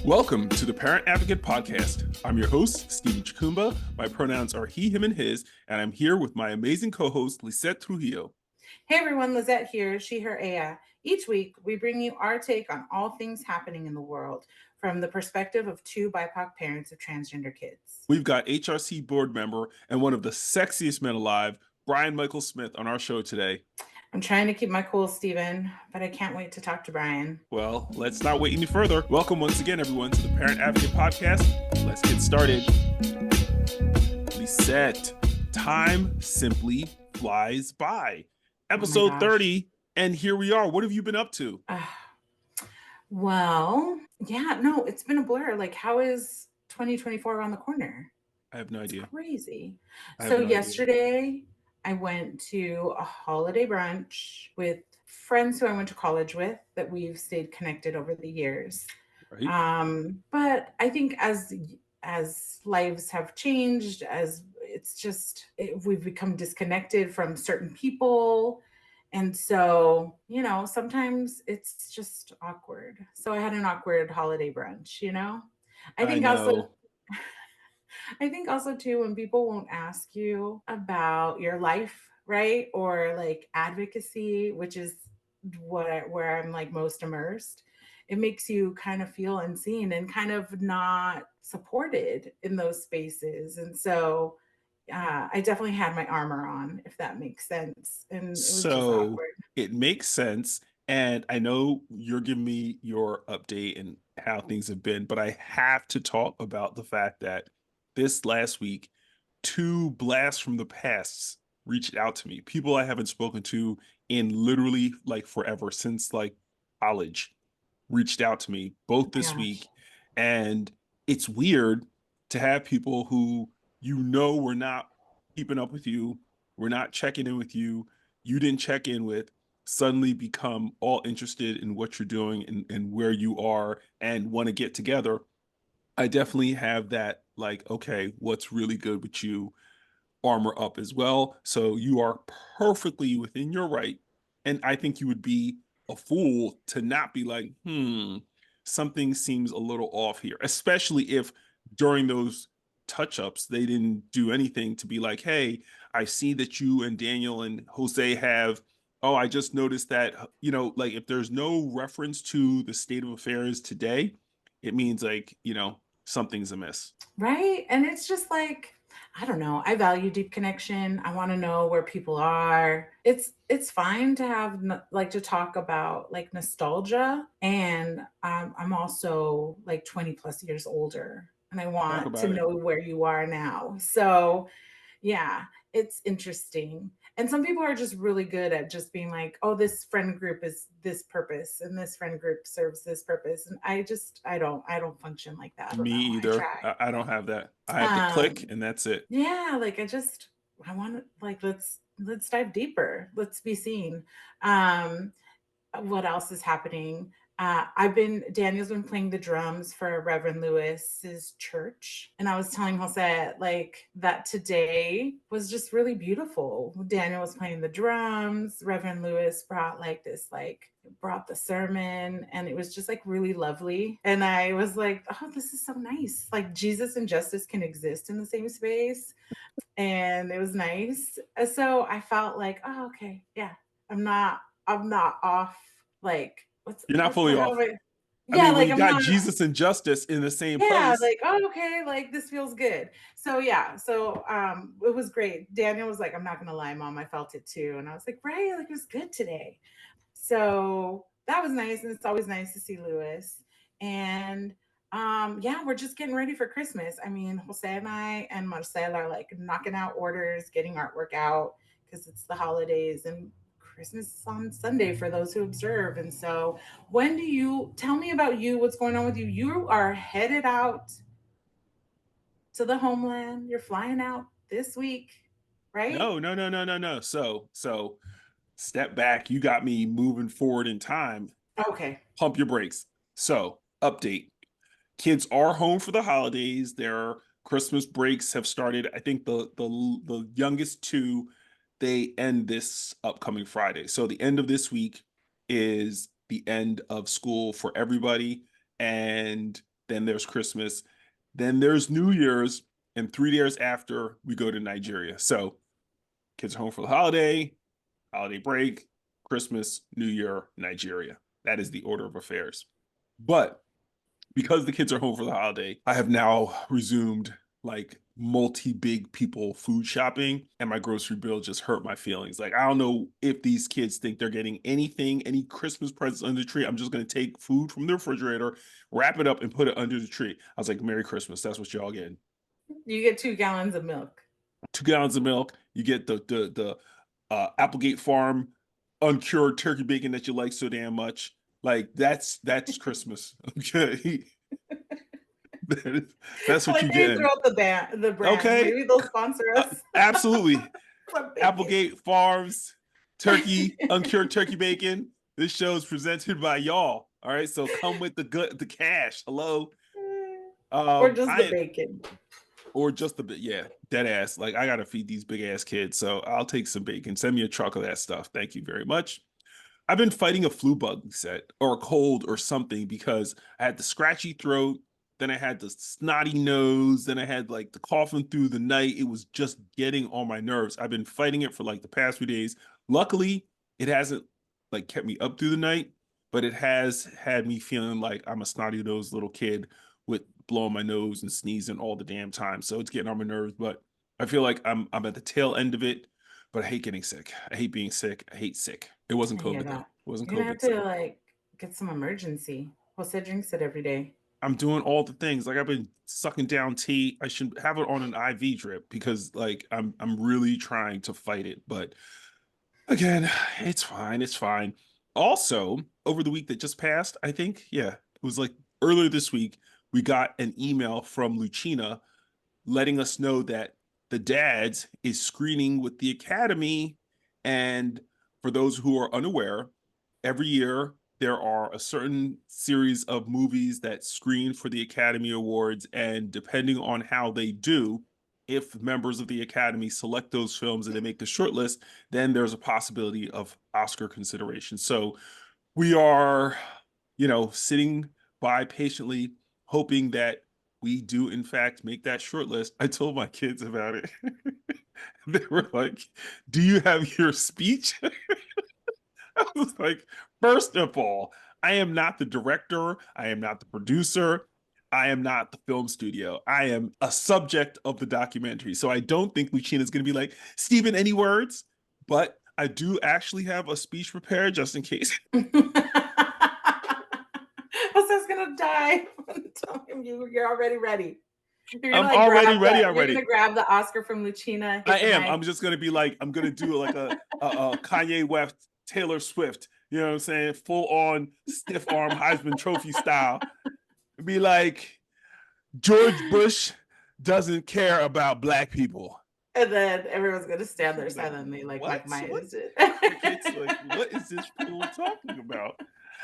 Welcome to the Parent Advocate Podcast. I'm your host, Stephen Chukumba. My pronouns are he, him, and his, and I'm here with my amazing co-host, Lizette Trujillo. Hey everyone, Lizette here, she, her, aya. Each week, we bring you our take on all things happening in the world from the perspective of two BIPOC parents of transgender kids. We've got HRC board member and one of the sexiest men alive, Brian Michael Smith, on our show today. I'm trying to keep my cool, Stephen, but I can't wait to talk to Brian. Well, let's not wait any further. Welcome once again, everyone, to the Parent Advocate Podcast. Let's get started. Lizette, time simply flies by. Episode 30, and here we are. What have you been up to? It's been a blur. Like, how is 2024 around the corner? I have no idea. It's crazy. So yesterday, I went to a holiday brunch with friends who I went to college with that we've stayed connected over the years. Right. But I think as lives have changed, we've become disconnected from certain people. And so, sometimes it's just awkward. So I had an awkward holiday brunch, I think also too, when people won't ask you about your life, right? Or like advocacy, which is where I'm like most immersed, it makes you kind of feel unseen and kind of not supported in those spaces. And so I definitely had my armor on, if that makes sense. And it was just awkward. It makes sense. And I know you're giving me your update and how things have been, but I have to talk about the fact that this last week, two blasts from the past reached out to me. People I haven't spoken to in literally like forever, since like college, reached out to me both this week. And it's weird to have people who we're not keeping up with you, we're not checking in with you, you didn't check in with, suddenly become all interested in what you're doing and where you are and want to get together. I definitely have that, like, okay, what's really good with you, armor up as well. So you are perfectly within your right. And I think you would be a fool to not be like, something seems a little off here, especially if during those touch-ups, they didn't do anything to be like, hey, I see that you and Daniel and Jose have, I just noticed that, like if there's no reference to the state of affairs today, it means like, something's amiss. Right. And it's just like, I don't know. I value deep connection. I want to know where people are. It's fine to have to talk about like nostalgia. And I'm also like 20 plus years older and I want to know where you are now. So yeah, it's interesting. And some people are just really good at just being like, oh, this friend group is this purpose and this friend group serves this purpose. And I don't function like that. Me either. I don't have that. I have to click and that's it. Yeah. Like I want to like, let's dive deeper. Let's be seen. What else is happening? Daniel's been playing the drums for Reverend Lewis's church. And I was telling Jose like that today was just really beautiful. Daniel was playing the drums. Reverend Lewis brought the sermon and it was just like really lovely. And I was like, oh, this is so nice. Like Jesus and justice can exist in the same space. And it was nice. So I felt like, oh, okay. Yeah. I'm not off. Like, you're not fully off. You got Jesus and justice in the same place. Yeah, like, oh, okay, like this feels good. So yeah, it was great. Daniel was like, I'm not gonna lie, Mom, I felt it too. And I was like, right, like it was good today. So that was nice, and it's always nice to see Lewis. And we're just getting ready for Christmas. I mean, Jose and I and Marcel are like knocking out orders, getting artwork out because it's the holidays and Christmas on Sunday for those who observe. And so tell me about you, what's going on with you? You are headed out to the homeland. You're flying out this week, right? No. So step back. You got me moving forward in time. Okay. Pump your brakes. So update. Kids are home for the holidays. Their Christmas breaks have started. I think the youngest two they end this upcoming Friday. So the end of this week is the end of school for everybody. And then there's Christmas. Then there's New Year's. And 3 days after, we go to Nigeria. So kids are home for the holiday break, Christmas, New Year, Nigeria. That is the order of affairs. But because the kids are home for the holiday, I have now resumed like multi-big people food shopping, and my grocery bill just hurt my feelings. Like, I don't know if these kids think they're getting anything, any Christmas presents under the tree. I'm just going to take food from the refrigerator, wrap it up, and put it under the tree. I was like, Merry Christmas. That's what y'all getting. You get 2 gallons of milk. 2 gallons of milk. You get the Applegate Farm uncured turkey bacon that you like so damn much. Like that's Christmas. Okay. That's what you get. Throughout the brand. Okay. Maybe they'll sponsor us. Absolutely. Applegate Farms turkey, uncured turkey bacon. This show is presented by y'all. All right. So come with the cash. Hello. Or just the bacon. Or just the bit, yeah, dead ass. Like, I gotta feed these big ass kids, so I'll take some bacon. Send me a truck of that stuff. Thank you very much. I've been fighting a flu bug set or a cold or something because I had the scratchy throat, then I had the snotty nose, then I had like the coughing through the night. It was just getting on my nerves. I've been fighting it for like the past few days. Luckily, it hasn't like kept me up through the night, but it has had me feeling like I'm a snotty nosed little kid with blowing my nose and sneezing all the damn time. So it's getting on my nerves, but I feel like I'm at the tail end of it, but I hate getting sick. I hate being sick. I hate sick. It wasn't COVID though. It wasn't You're COVID. gonna have to like get some emergency. Jose drinks it every day. I'm doing all the things. Like, I've been sucking down tea. I should have it on an IV drip because like I'm really trying to fight it. But again, it's fine. It's fine. Also, over the week that just passed, I think, yeah, it was like earlier this week, we got an email from Lucina letting us know that the Dads is screening with the Academy. And for those who are unaware, every year there are a certain series of movies that screen for the Academy Awards. And depending on how they do, if members of the Academy select those films and they make the shortlist, then there's a possibility of Oscar consideration. So we are, sitting by patiently hoping that we do in fact make that shortlist. I told my kids about it. They were like, "Do you have your speech?" I was like, first of all, I am not the director. I am not the producer. I am not the film studio. I am a subject of the documentary. So I don't think Lucina is going to be like, "Stephen, any words?" But I do actually have a speech prepared just in case. Jose's gonna die. Tell him you're already ready. I'm already ready. You're gonna grab the Oscar from Lucina. I am. I'm just gonna be like, I'm gonna do like a Kanye West, Taylor Swift. You know what I'm saying? Full on stiff arm Heisman Trophy style. Be like, George Bush doesn't care about Black people. And then everyone's gonna stand there silently, like Mike Myers did. It's like, what is this fool talking about?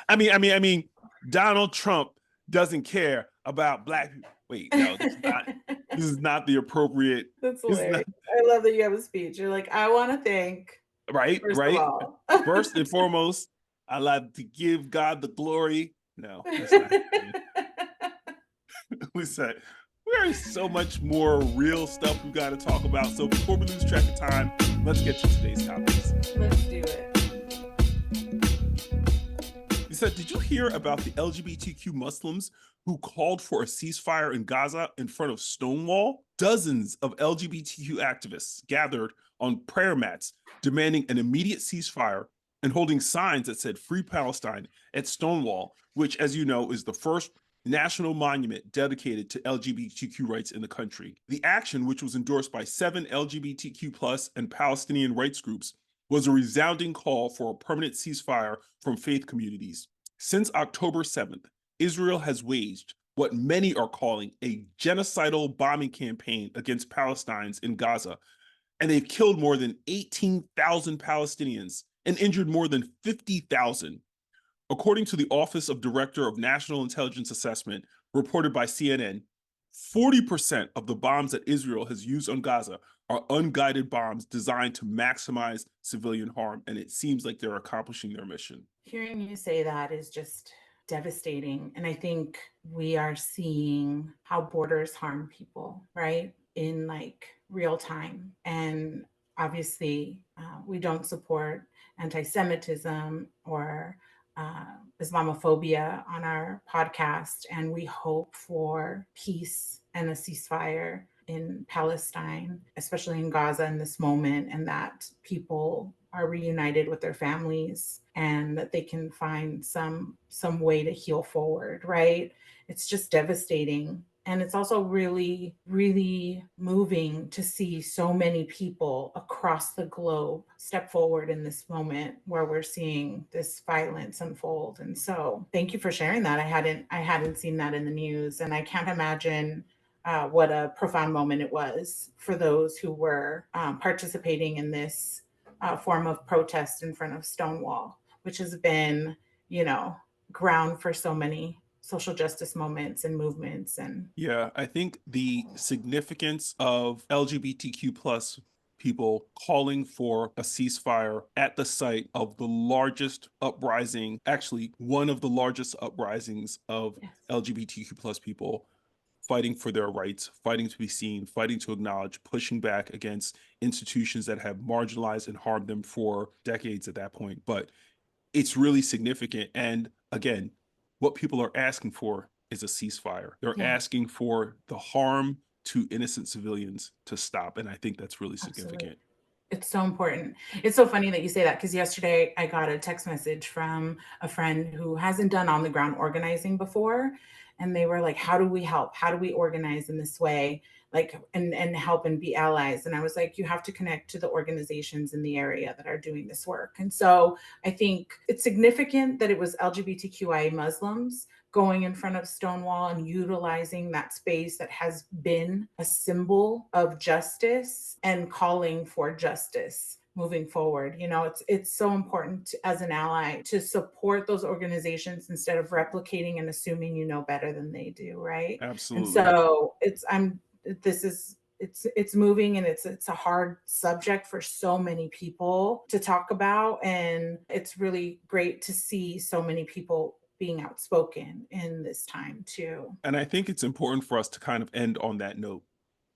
I mean, Donald Trump doesn't care about Black people. Wait, no, this is not the appropriate. That's hilarious. I love that you have a speech. You're like, I want to thank. Right. First and foremost, I like to give God the glory. No, that's not Lizette, there's so much more real stuff we got to talk about. So before we lose track of time, let's get to today's topics. Let's do it. Lizette, did you hear about the LGBTQ Muslims who called for a ceasefire in Gaza in front of Stonewall? Dozens of LGBTQ activists gathered on prayer mats demanding an immediate ceasefire and holding signs that said "Free Palestine" at Stonewall, which, as you know, is the first national monument dedicated to LGBTQ rights in the country. The action, which was endorsed by 7 LGBTQ+ and Palestinian rights groups, was a resounding call for a permanent ceasefire from faith communities. Since October 7th, Israel has waged what many are calling a genocidal bombing campaign against Palestinians in Gaza, and they've killed more than 18,000 Palestinians and injured more than 50,000. According to the Office of Director of National Intelligence Assessment, reported by CNN, 40% of the bombs that Israel has used on Gaza are unguided bombs designed to maximize civilian harm, and it seems like they're accomplishing their mission. Hearing you say that is just devastating. And I think we are seeing how borders harm people, right? In like real time. And obviously, we don't support anti Semitism or Islamophobia on our podcast. And we hope for peace and a ceasefire in Palestine, especially in Gaza in this moment, and that people are reunited with their families and that they can find some way to heal forward, right? It's just devastating. And it's also really, really moving to see so many people across the globe step forward in this moment where we're seeing this violence unfold. And so thank you for sharing that. I hadn't seen that in the news. And I can't imagine what a profound moment it was for those who were participating in this form of protest in front of Stonewall, which has been, you know, ground for so many social justice moments and movements. And Yeah, I think the significance of LGBTQ plus people calling for a ceasefire at the site of the largest uprising, actually one of the largest uprisings of yes, LGBTQ plus people fighting for their rights, fighting to be seen, fighting to acknowledge, pushing back against institutions that have marginalized and harmed them for decades at that point. But it's really significant. And again, what people are asking for is a ceasefire. They're yeah, asking for the harm to innocent civilians to stop. And I think that's really absolutely. significant. It's so important. It's so funny that you say that because yesterday I got a text message from a friend who hasn't done on the ground organizing before. And they were like, how do we help? How do we organize in this way? Like, and help and be allies. And I was like, you have to connect to the organizations in the area that are doing this work. And so I think it's significant that it was LGBTQIA Muslims going in front of Stonewall and utilizing that space that has been a symbol of justice and calling for justice moving forward. You know, it's so important as an ally to support those organizations instead of replicating and assuming you know better than they do, right? And Absolutely. so this is it's moving, and it's a hard subject for so many people to talk about, and it's really great to see so many people being outspoken in this time too. And I think it's important for us to kind of end on that note.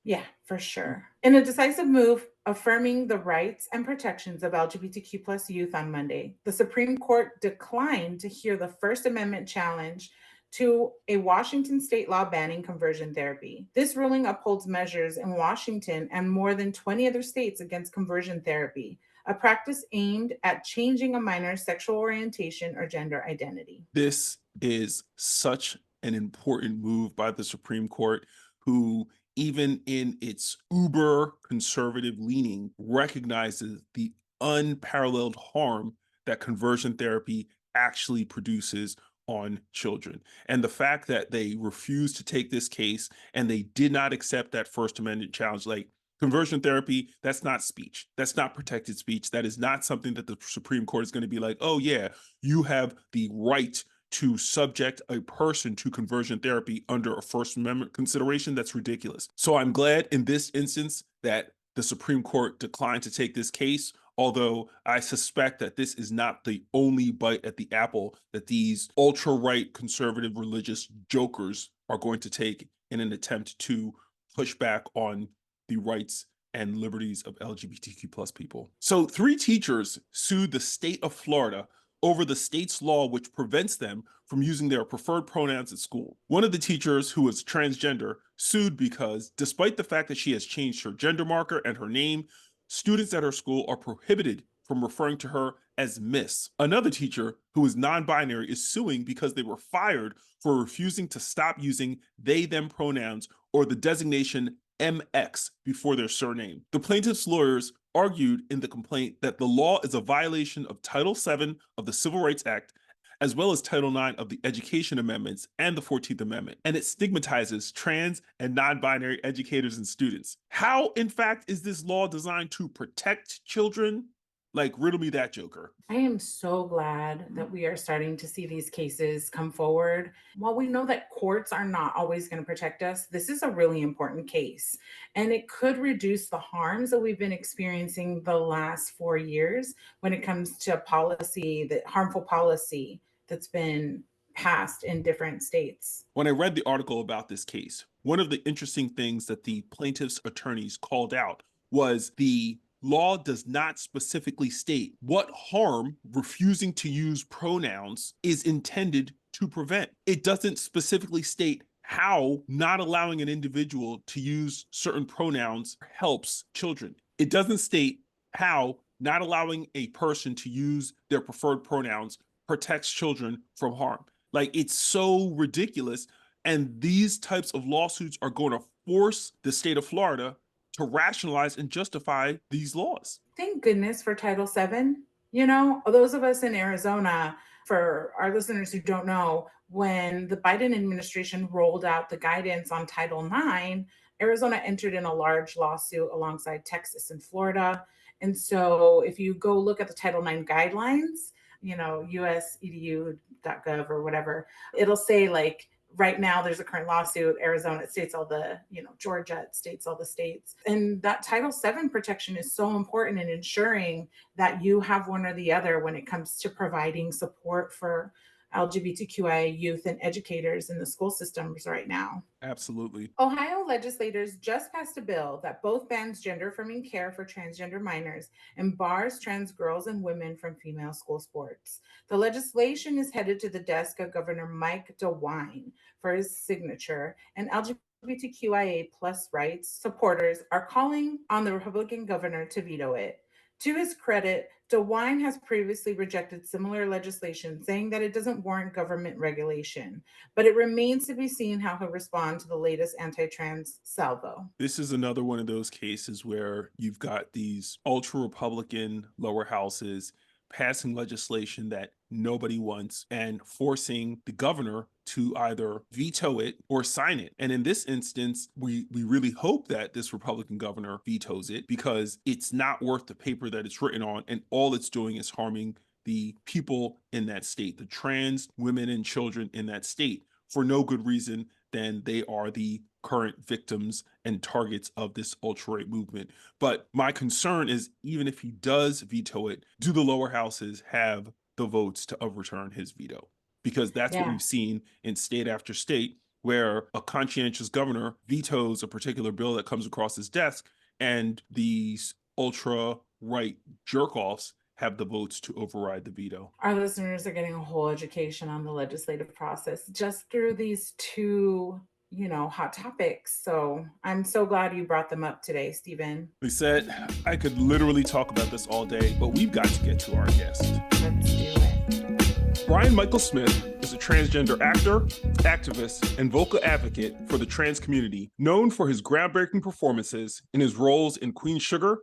Yeah, for sure. In a decisive move affirming the rights and protections of LGBTQ plus youth on Monday, the Supreme Court declined to hear the First Amendment challenge to a Washington state law banning conversion therapy. This ruling upholds measures in Washington and more than 20 other states against conversion therapy, a practice aimed at changing a minor's sexual orientation or gender identity. This is such an important move by the Supreme Court, who, even in its uber conservative leaning, recognizes the unparalleled harm that conversion therapy actually produces on children. And the fact that they refused to take this case and they did not accept that First Amendment challenge, like, conversion therapy, that's not speech. That's not protected speech. That is not something that the Supreme Court is going to be like, oh, yeah, you have the right to subject a person to conversion therapy under a First Amendment consideration. That's ridiculous. So I'm glad in this instance that the Supreme Court declined to take this case, although I suspect that this is not the only bite at the apple that these ultra-right conservative religious jokers are going to take in an attempt to push back on the rights and liberties of LGBTQ plus people. So 3 teachers sued the state of Florida over the state's law which prevents them from using their preferred pronouns at school. One of the teachers, who is transgender, sued because, despite the fact that she has changed her gender marker and her name, students at her school are prohibited from referring to her as Miss. Another teacher, who is non-binary, is suing because they were fired for refusing to stop using they/them pronouns or the designation MX before their surname. The plaintiff's lawyers argued in the complaint that the law is a violation of Title VII of the Civil Rights Act, as well as Title IX of the Education Amendments and the 14th Amendment, and it stigmatizes trans and non-binary educators and students. How, in fact, is this law designed to protect children? Like, riddle me that, Joker. I am so glad that we are starting to see these cases come forward. While we know that courts are not always going to protect us, this is a really important case. And it could reduce the harms that we've been experiencing the last 4 years when it comes to policy, that harmful policy that's been passed in different states. When I read the article about this case, one of the interesting things that the plaintiff's attorneys called out was the law does not specifically state what harm refusing to use pronouns is intended to prevent. It doesn't specifically state how not allowing an individual to use certain pronouns helps children. It doesn't state how not allowing a person to use their preferred pronouns protects children from harm. Like, it's so ridiculous. And these types of lawsuits are going to force the state of Florida to rationalize and justify these laws. Thank goodness for Title VII. You know, those of us in Arizona, for our listeners who don't know, when the Biden administration rolled out the guidance on Title IX, Arizona entered in a large lawsuit alongside Texas and Florida. And so if you go look at the Title IX guidelines, you know, usedu.gov or whatever, it'll say like, right now there's a current lawsuit. Arizona, it states all the, you know, Georgia, it states all the states. And that Title VII protection is so important in ensuring that you have one or the other when it comes to providing support for LGBTQIA youth and educators in the school systems right now. Absolutely. Ohio legislators just passed a bill that both bans gender-affirming care for transgender minors and bars trans girls and women from female school sports. The legislation is headed to the desk of Governor Mike DeWine for his signature, and LGBTQIA plus rights supporters are calling on the Republican governor to veto it. To his credit, DeWine has previously rejected similar legislation, saying that it doesn't warrant government regulation, but it remains to be seen how he'll respond to the latest anti-trans salvo. This is another one of those cases where you've got these ultra-Republican lower houses passing legislation that nobody wants and forcing the governor to either veto it or sign it. And in this instance, we really hope that this Republican governor vetoes it, because it's not worth the paper that it's written on, and all it's doing is harming the people in that state, the trans women and children in that state, for no good reason than they are the current victims and targets of this ultra-right movement. But my concern is, even if he does veto it, do the lower houses have the votes to overturn his veto? Because that's what we've seen in state after state, where a conscientious governor vetoes a particular bill that comes across his desk, and these ultra-right jerk-offs have the votes to override the veto. Our listeners are getting a whole education on the legislative process just through these two, you know, hot topics. So I'm so glad you brought them up today, Stephen. Lizette, I could literally talk about this all day, but we've got to get to our guest. Let's do it. Brian Michael Smith is a transgender actor, activist, and vocal advocate for the trans community, known for his groundbreaking performances in his roles in Queen Sugar,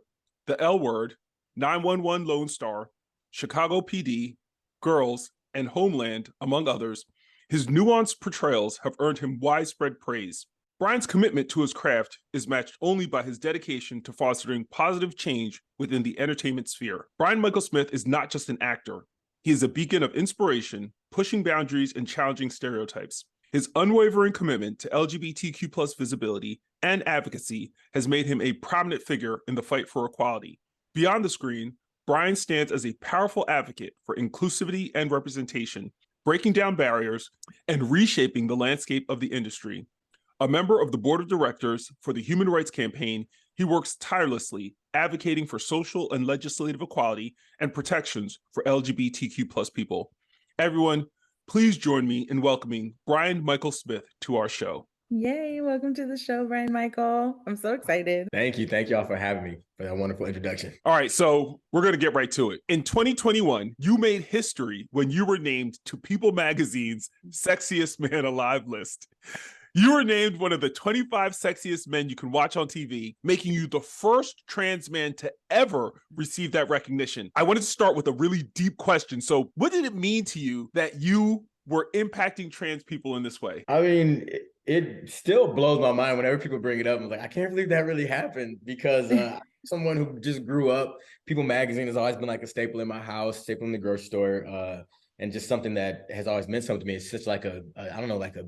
The L Word, 911 Lone Star, Chicago PD, Girls, and Homeland, among others. His nuanced portrayals have earned him widespread praise. Brian's commitment to his craft is matched only by his dedication to fostering positive change within the entertainment sphere. Brian Michael Smith is not just an actor. He is a beacon of inspiration, pushing boundaries and challenging stereotypes. His unwavering commitment to LGBTQ plus visibility and advocacy has made him a prominent figure in the fight for equality. Beyond the screen, Brian stands as a powerful advocate for inclusivity and representation, breaking down barriers and reshaping the landscape of the industry. A member of the board of directors for the Human Rights Campaign, he works tirelessly advocating for social and legislative equality and protections for LGBTQ plus people. Everyone, please join me in welcoming Brian Michael Smith to our show. Yay, welcome to the show, Brian Michael. I'm so excited. Thank you. Thank y'all for having me, for that wonderful introduction. All right, so we're going to get right to it. In 2021, you made history when you were named to People Magazine's Sexiest Man Alive list. You were named one of the 25 sexiest men you can watch on TV, making you the first trans man to ever receive that recognition. I wanted to start with a really deep question. So what did it mean to you that you were impacting trans people in this way? I mean, It still blows my mind whenever people bring it up. I'm like, I can't believe that really happened, because someone who just grew up, People magazine has always been like a staple in my house, staple in the grocery store, and just something that has always meant something to me. It's just like I don't know, like a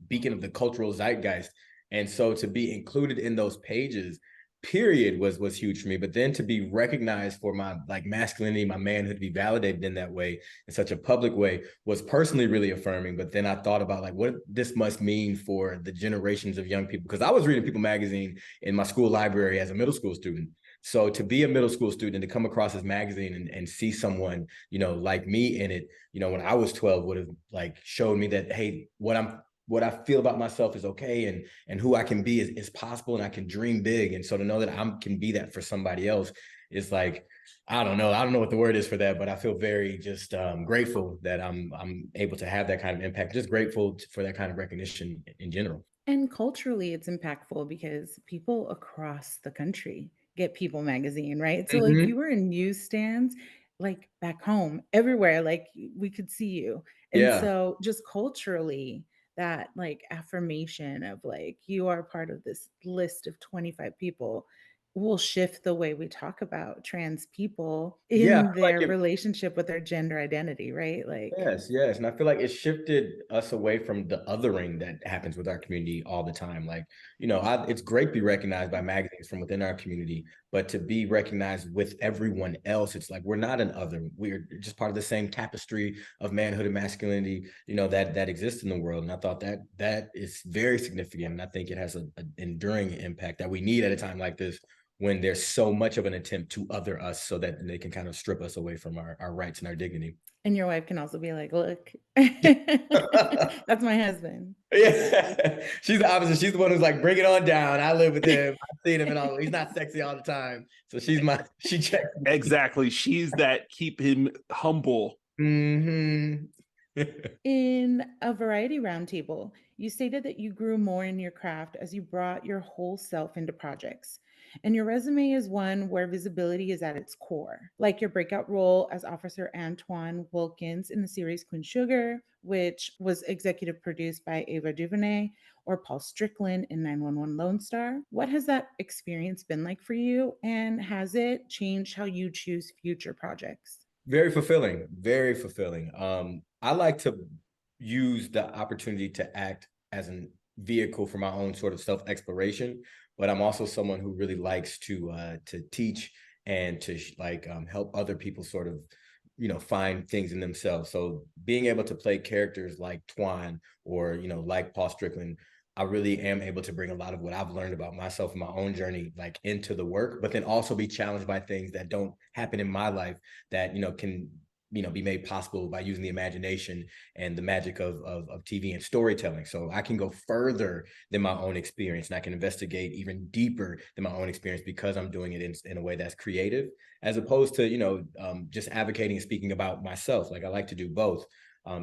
beacon of the cultural zeitgeist. And so to be included in those pages, period, was huge for me. But then to be recognized for my like masculinity, my manhood, to be validated in that way, in such a public way, was personally really affirming. But then I thought about like what this must mean for the generations of young people, because I was reading People magazine in my school library as a middle school student. So to be a middle school student and to come across this magazine and see someone, like me in it, when I was 12, would have like showed me that, hey, what I feel about myself is okay, and who I can be is possible, and I can dream big. And so to know that I can be that for somebody else is like, I don't know what the word is for that, but I feel very just grateful that I'm able to have that kind of impact. Just grateful for that kind of recognition in general. And culturally, it's impactful because people across the country get People magazine, right? So, like, Mhm. you were in newsstands, like back home, everywhere, like, we could see you. And Yeah. so, just culturally, that like affirmation of like, you are part of this list of 25 people will shift the way we talk about trans people Yeah. I in feel like their it relationship with their gender identity, right? Like, Yes, yes. And I feel like it shifted us away from the othering that happens with our community all the time. Like, it's great to be recognized by magazines from within our community, but to be recognized with everyone else, it's like we're not an other. We're just part of the same tapestry of manhood and masculinity, that exists in the world. And I thought that is very significant. And I think it has an enduring impact that we need at a time like this, when there's so much of an attempt to other us so that they can kind of strip us away from our rights and our dignity. and your wife can also be like, look, that's my husband. Yeah, she's the opposite. She's the one who's like, bring it on down. I live with him. I've seen him and all. He's not sexy all the time. So she checks. Exactly. She's that keep him humble. Hmm. In a variety roundtable, you stated that you grew more in your craft as you brought your whole self into projects. And your resume is one where visibility is at its core, like your breakout role as Officer Antoine Wilkins in the series Queen Sugar, which was executive produced by Ava DuVernay, or Paul Strickland in 911 Lone Star. What has that experience been like for you? And has it changed how you choose future projects? Very fulfilling. Very fulfilling. I like to use the opportunity to act as a vehicle for my own sort of self-exploration, but I'm also someone who really likes to teach and to help other people sort of find things in themselves. So being able to play characters like Twan or like Paul Strickland, I really am able to bring a lot of what I've learned about myself and my own journey like into the work, but then also be challenged by things that don't happen in my life that can be made possible by using the imagination and the magic of TV and storytelling. So I can go further than my own experience, and I can investigate even deeper than my own experience because I'm doing it in a way that's creative, as opposed to just advocating and speaking about myself. Like I like to do both.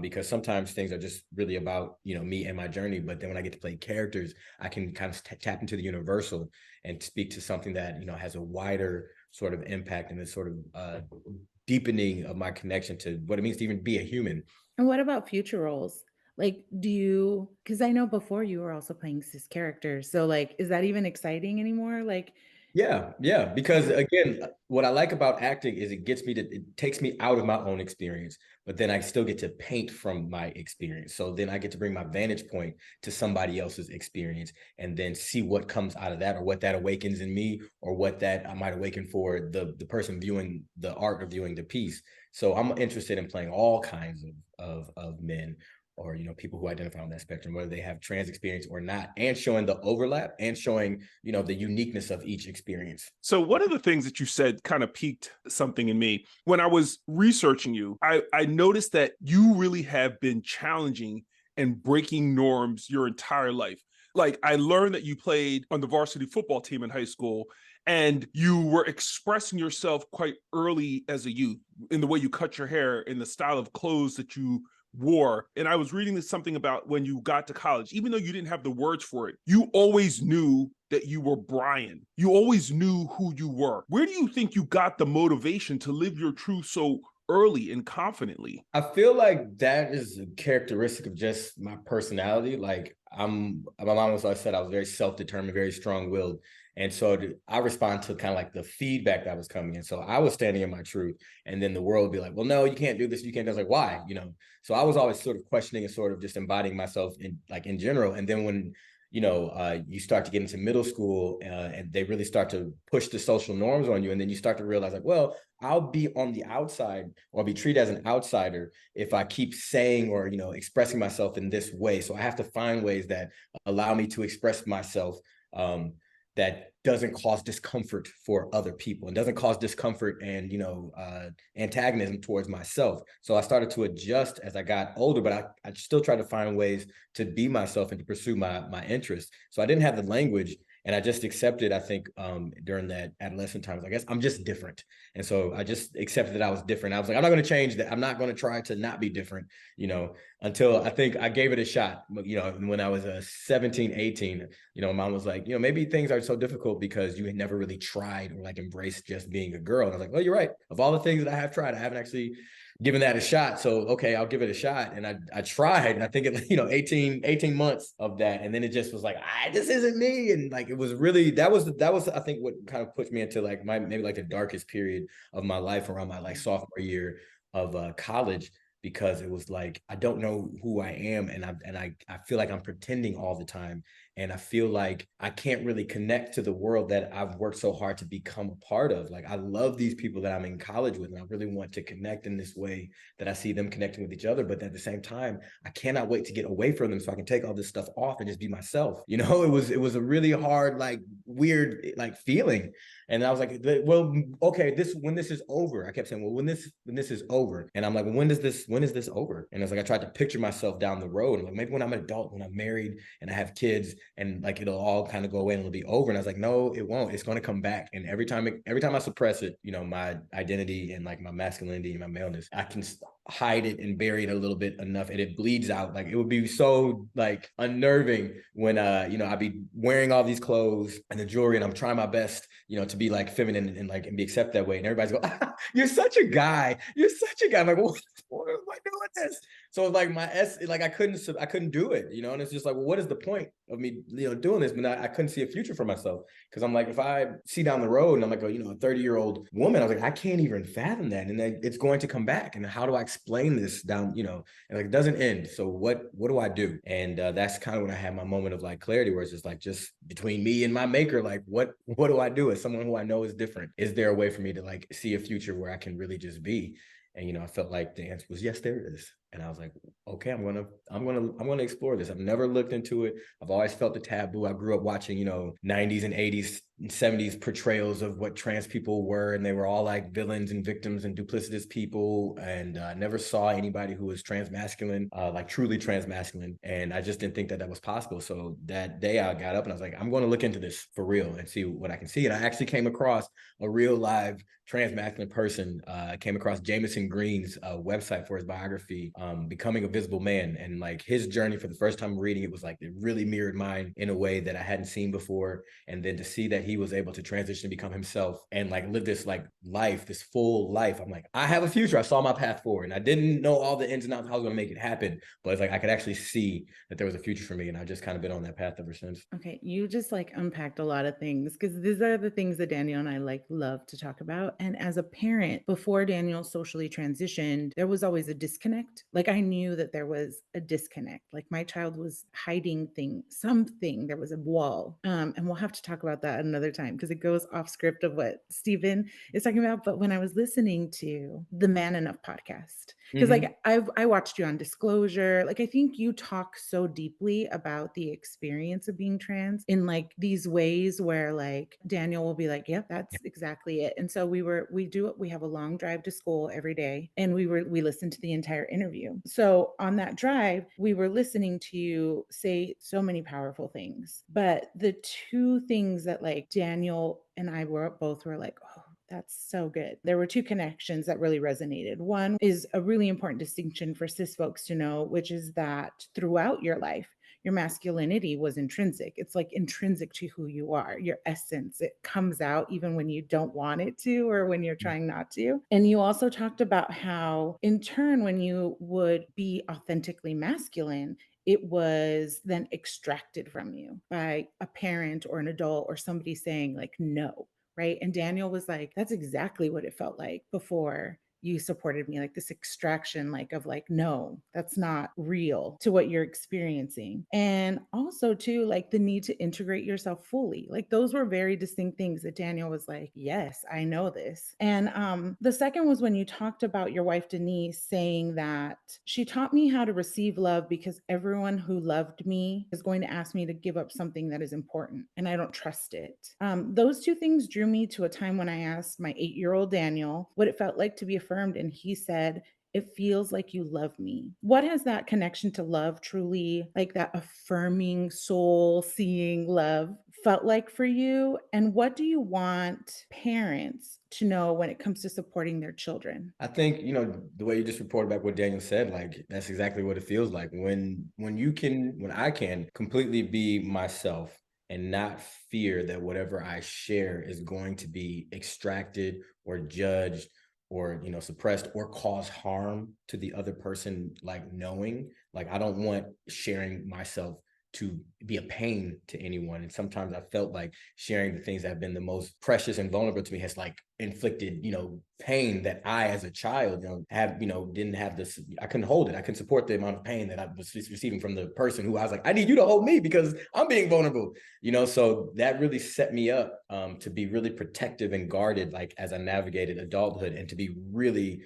Because sometimes things are just really about me and my journey, but then when I get to play characters, I can kind of tap into the universal and speak to something that has a wider sort of impact and a sort of deepening of my connection to what it means to even be a human. And what about future roles? Like, do you, because I know before you were also playing cis characters. So, like, is that even exciting anymore? Like, Yeah, because yeah. again, what I like about acting is it takes me out of my own experience, but then I still get to paint from my experience. So then I get to bring my vantage point to somebody else's experience and then see what comes out of that, or what that awakens in me, or what that I might awaken for the person viewing the art or viewing the piece. So I'm interested in playing all kinds of men, or people who identify on that spectrum, whether they have trans experience or not, and showing the overlap and showing the uniqueness of each experience. So one of the things that you said kind of piqued something in me. When I was researching you, I noticed that you really have been challenging and breaking norms your entire life. Like I learned that you played on the varsity football team in high school, and you were expressing yourself quite early as a youth in the way you cut your hair, in the style of clothes that you wore. And I was reading this something about when you got to college, even though you didn't have the words for it, you always knew that you were Brian. You always knew who you were. Where do you think you got the motivation to live your truth so early and confidently? I feel like that is a characteristic of just my personality. Like my mom was always said I was very self-determined, very strong-willed. And so I respond to kind of like the feedback that was coming in. So I was standing in my truth, and then the world would be like, well, no, you can't do this. You can't. I was like, why? So I was always sort of questioning and sort of just embodying myself in general. And then when you start to get into middle school and they really start to push the social norms on you. And then you start to realize like, well, I'll be on the outside or I'll be treated as an outsider if I keep saying or, expressing myself in this way. So I have to find ways that allow me to express myself that doesn't cause discomfort for other people and doesn't cause discomfort and, antagonism towards myself. So I started to adjust as I got older, but I still tried to find ways to be myself and to pursue my interests. So I didn't have the language, and I just accepted, I think, during that adolescent times, I guess I'm just different. And so I just accepted that I was different. I was like, I'm not going to change that. I'm not going to try to not be different, until I think I gave it a shot, when I was 17, 18, mom was like, maybe things are so difficult because you had never really tried or like embraced just being a girl. And I was like, well, you're right. Of all the things that I have tried, I haven't actually given that a shot. So, okay, I'll give it a shot. And I tried, and I think, 18 months of that. And then it just was like, this isn't me. And like, it was really, that was, I think what kind of pushed me into like maybe like the darkest period of my life around my like sophomore year of college, because it was like, I don't know who I am. And I feel like I'm pretending all the time. And I feel like I can't really connect to the world that I've worked so hard to become a part of. Like, I love these people that I'm in college with, and I really want to connect in this way that I see them connecting with each other. But at the same time, I cannot wait to get away from them so I can take all this stuff off and just be myself. It was a really hard, like weird, like feeling. And I was like, well, okay, when this is over, I kept saying, well, when this is over. And I'm like, well, when is this over? And it's like, I tried to picture myself down the road. And like, maybe when I'm an adult, when I'm married and I have kids, and like, it'll all kind of go away and it'll be over. And I was like, no, it won't. It's going to come back. And every time I suppress it, my identity and like my masculinity and my maleness, I can hide it and bury it a little bit enough, and it bleeds out. Like, it would be so like unnerving when I'd be wearing all these clothes and the jewelry, and I'm trying my best to be like feminine and be accepted that way, and everybody's go, you're such a guy, I'm like, what am I doing this? So like I couldn't do it, and it's just like, well, what is the point of me doing this? But I couldn't see a future for myself, because I'm like, if I see down the road and I'm like a 30-year-old woman, I was like, I can't even fathom that, and then it's going to come back, and how do I explain this down, and like, it doesn't end. So what do I do? And that's kind of when I had my moment of like clarity, where it's just like, just between me and my maker, like, what do I do as someone who I know is different? Is there a way for me to like see a future where I can really just be? And I felt like the answer was yes, there is. And I was like, okay, I'm gonna explore this. I've never looked into it. I've always felt the taboo. I grew up watching, 90s and 80s and 70s portrayals of what trans people were, and they were all like villains and victims and duplicitous people. And I never saw anybody who was transmasculine, like truly transmasculine. And I just didn't think that was possible. So that day I got up and I was like, I'm going to look into this for real and see what I can see. And I actually came across a real live transmasculine person. Came across Jameson Green's website for his biography, Becoming a Visible Man. And like, his journey, for the first time reading it, was like, it really mirrored mine in a way that I hadn't seen before. And then to see that he was able to transition and become himself and like live this like life, this full life, I'm like, I have a future. I saw my path forward, and I didn't know all the ins and outs of how I was going to make it happen, but it's like, I could actually see that there was a future for me, and I've just kind of been on that path ever since. Okay, you just like unpacked a lot of things, because these are the things that Daniel and I like love to talk about. And as a parent, before Daniel socially transitioned, there was always a disconnect. Like, I knew that there was a disconnect. Like, my child was hiding something. There was a wall. And we'll have to talk about that another time, because it goes off script of what Stephen is talking about. But when I was listening to the Man Enough podcast, because like I watched you on Disclosure, like, I think you talk so deeply about the experience of being trans in like these ways where like Daniel will be like, yep, that's exactly it. And so we have a long drive to school every day, and we listened to the entire interview. So on that drive, we were listening to you say so many powerful things. But the two things that like Daniel and I were like, oh, that's so good. There were two connections that really resonated. One is a really important distinction for cis folks to know, which is that throughout your life, your masculinity was intrinsic. It's like intrinsic to who you are, your essence. It comes out even when you don't want it to or when you're trying not to. And you also talked about how, in turn, when you would be authentically masculine, it was then extracted from you by a parent or an adult or somebody saying, like, no. Right. And Daniel was like, that's exactly what it felt like before you supported me, like this extraction, like of like, no, that's not real to what you're experiencing. And also too, like the need to integrate yourself fully. Like those were very distinct things that Daniel was like, yes, I know this. And the second was when you talked about your wife, Denise, saying that she taught me how to receive love because everyone who loved me is going to ask me to give up something that is important and I don't trust it. Those two things drew me to a time when I asked my 8-year-old Daniel what it felt like to be affirmed. And he said, it feels like you love me. What has that connection to love, truly like that affirming, soul seeing love, felt like for you? And what do you want parents to know when it comes to supporting their children? I think, the way you just reported back what Daniel said, like that's exactly what it feels like when I can completely be myself and not fear that whatever I share is going to be extracted or judged or suppressed or cause harm to the other person, like knowing, like I don't want sharing myself to be a pain to anyone. And sometimes I felt like sharing the things that have been the most precious and vulnerable to me has like inflicted, pain that I, as a child, didn't have this, I couldn't hold it. I couldn't support the amount of pain that I was receiving from the person who I was like, I need you to hold me because I'm being vulnerable, so that really set me up to be really protective and guarded, like as I navigated adulthood, and to be really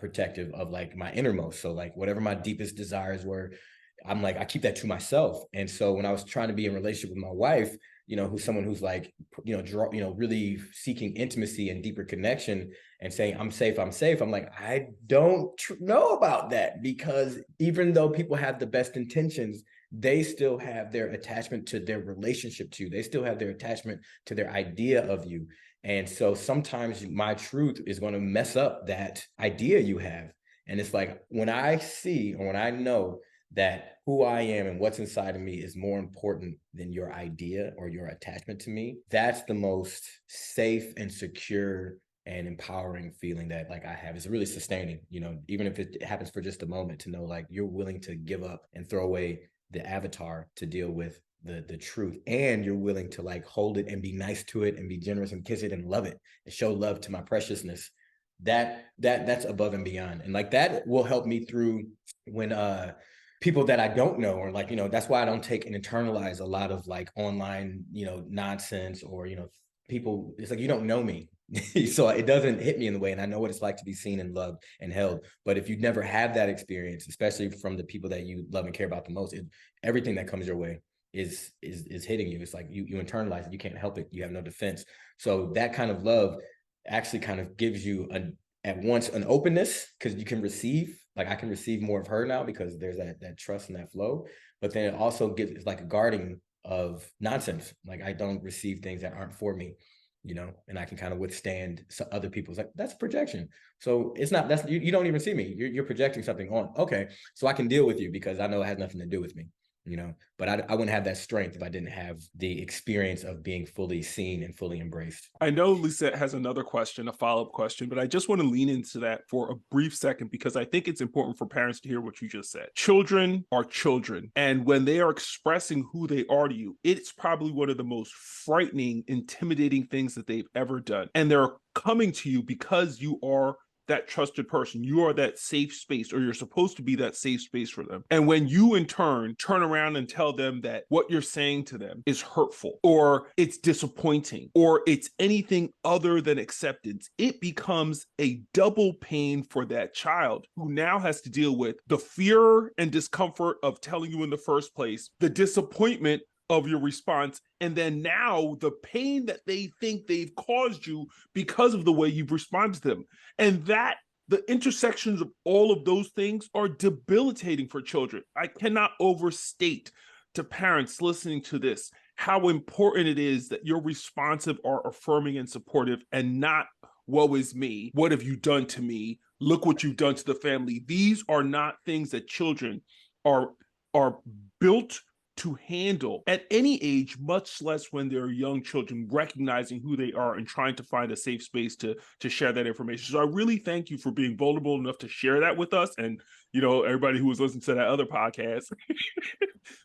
protective of like my innermost. So like whatever my deepest desires were, I'm like, I keep that to myself. And so when I was trying to be in a relationship with my wife, who's someone who's like, really seeking intimacy and deeper connection and saying, I'm safe. I'm like, I don't know about that, because even though people have the best intentions, they still have their attachment to their relationship to you. They still have their attachment to their idea of you. And so sometimes my truth is going to mess up that idea you have. And it's like, when I see, or when I know that who I am and what's inside of me is more important than your idea or your attachment to me, that's the most safe and secure and empowering feeling that like I have. It's really sustaining, even if it happens for just a moment, to know like you're willing to give up and throw away the avatar to deal with the truth, and you're willing to like hold it and be nice to it and be generous and kiss it and love it and show love to my preciousness. That's above and beyond. And like that will help me through when people that I don't know, or like, that's why I don't take and internalize a lot of like online, nonsense, or, people, it's like, you don't know me. So it doesn't hit me in the way. And I know what it's like to be seen and loved and held. But if you never have that experience, especially from the people that you love and care about the most, everything that comes your way is hitting you. It's like you internalize it. You can't help it. You have no defense. So that kind of love actually kind of gives you at once an openness, because you can receive, like I can receive more of her now because there's that trust and that flow. But then it also it's like a guarding of nonsense. Like I don't receive things that aren't for me, and I can kind of withstand other people's, like, that's projection. So it's not, that's, you don't even see me. You're projecting something on. Okay. So I can deal with you because I know it has nothing to do with me. But I wouldn't have that strength if I didn't have the experience of being fully seen and fully embraced. I know Lizette has another question, a follow-up question, but I just want to lean into that for a brief second, because I think it's important for parents to hear what you just said. Children are children. And when they are expressing who they are to you, it's probably one of the most frightening, intimidating things that they've ever done. And they're coming to you because you are that trusted person. You are that safe space, or you're supposed to be that safe space for them. And when you in turn around and tell them that what you're saying to them is hurtful, or it's disappointing, or it's anything other than acceptance, it becomes a double pain for that child, who now has to deal with the fear and discomfort of telling you in the first place, the disappointment of your response, and then now the pain that they think they've caused you because of the way you've responded to them. And that the intersections of all of those things are debilitating for children. I cannot overstate to parents listening to this how important it is that you're responsive, are affirming and supportive, and not, woe is me, what have you done to me, look what you've done to the family. These are not things that children are built to handle at any age, much less when they're young children, recognizing who they are and trying to find a safe space to share that information. So I really thank you for being vulnerable enough to share that with us, and everybody who was listening to that other podcast,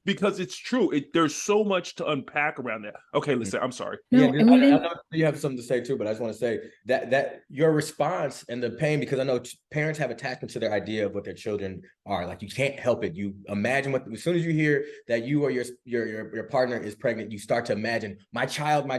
because it's true. There's so much to unpack around that. Okay, listen, I'm sorry. No, Yeah, and we I didn't. know you have something to say too, but I just want to say that your response and the pain, because I know parents have attachment to their idea of what their children are. Like, you can't help it. You imagine as soon as you hear that you or your partner is pregnant, you start to imagine my child,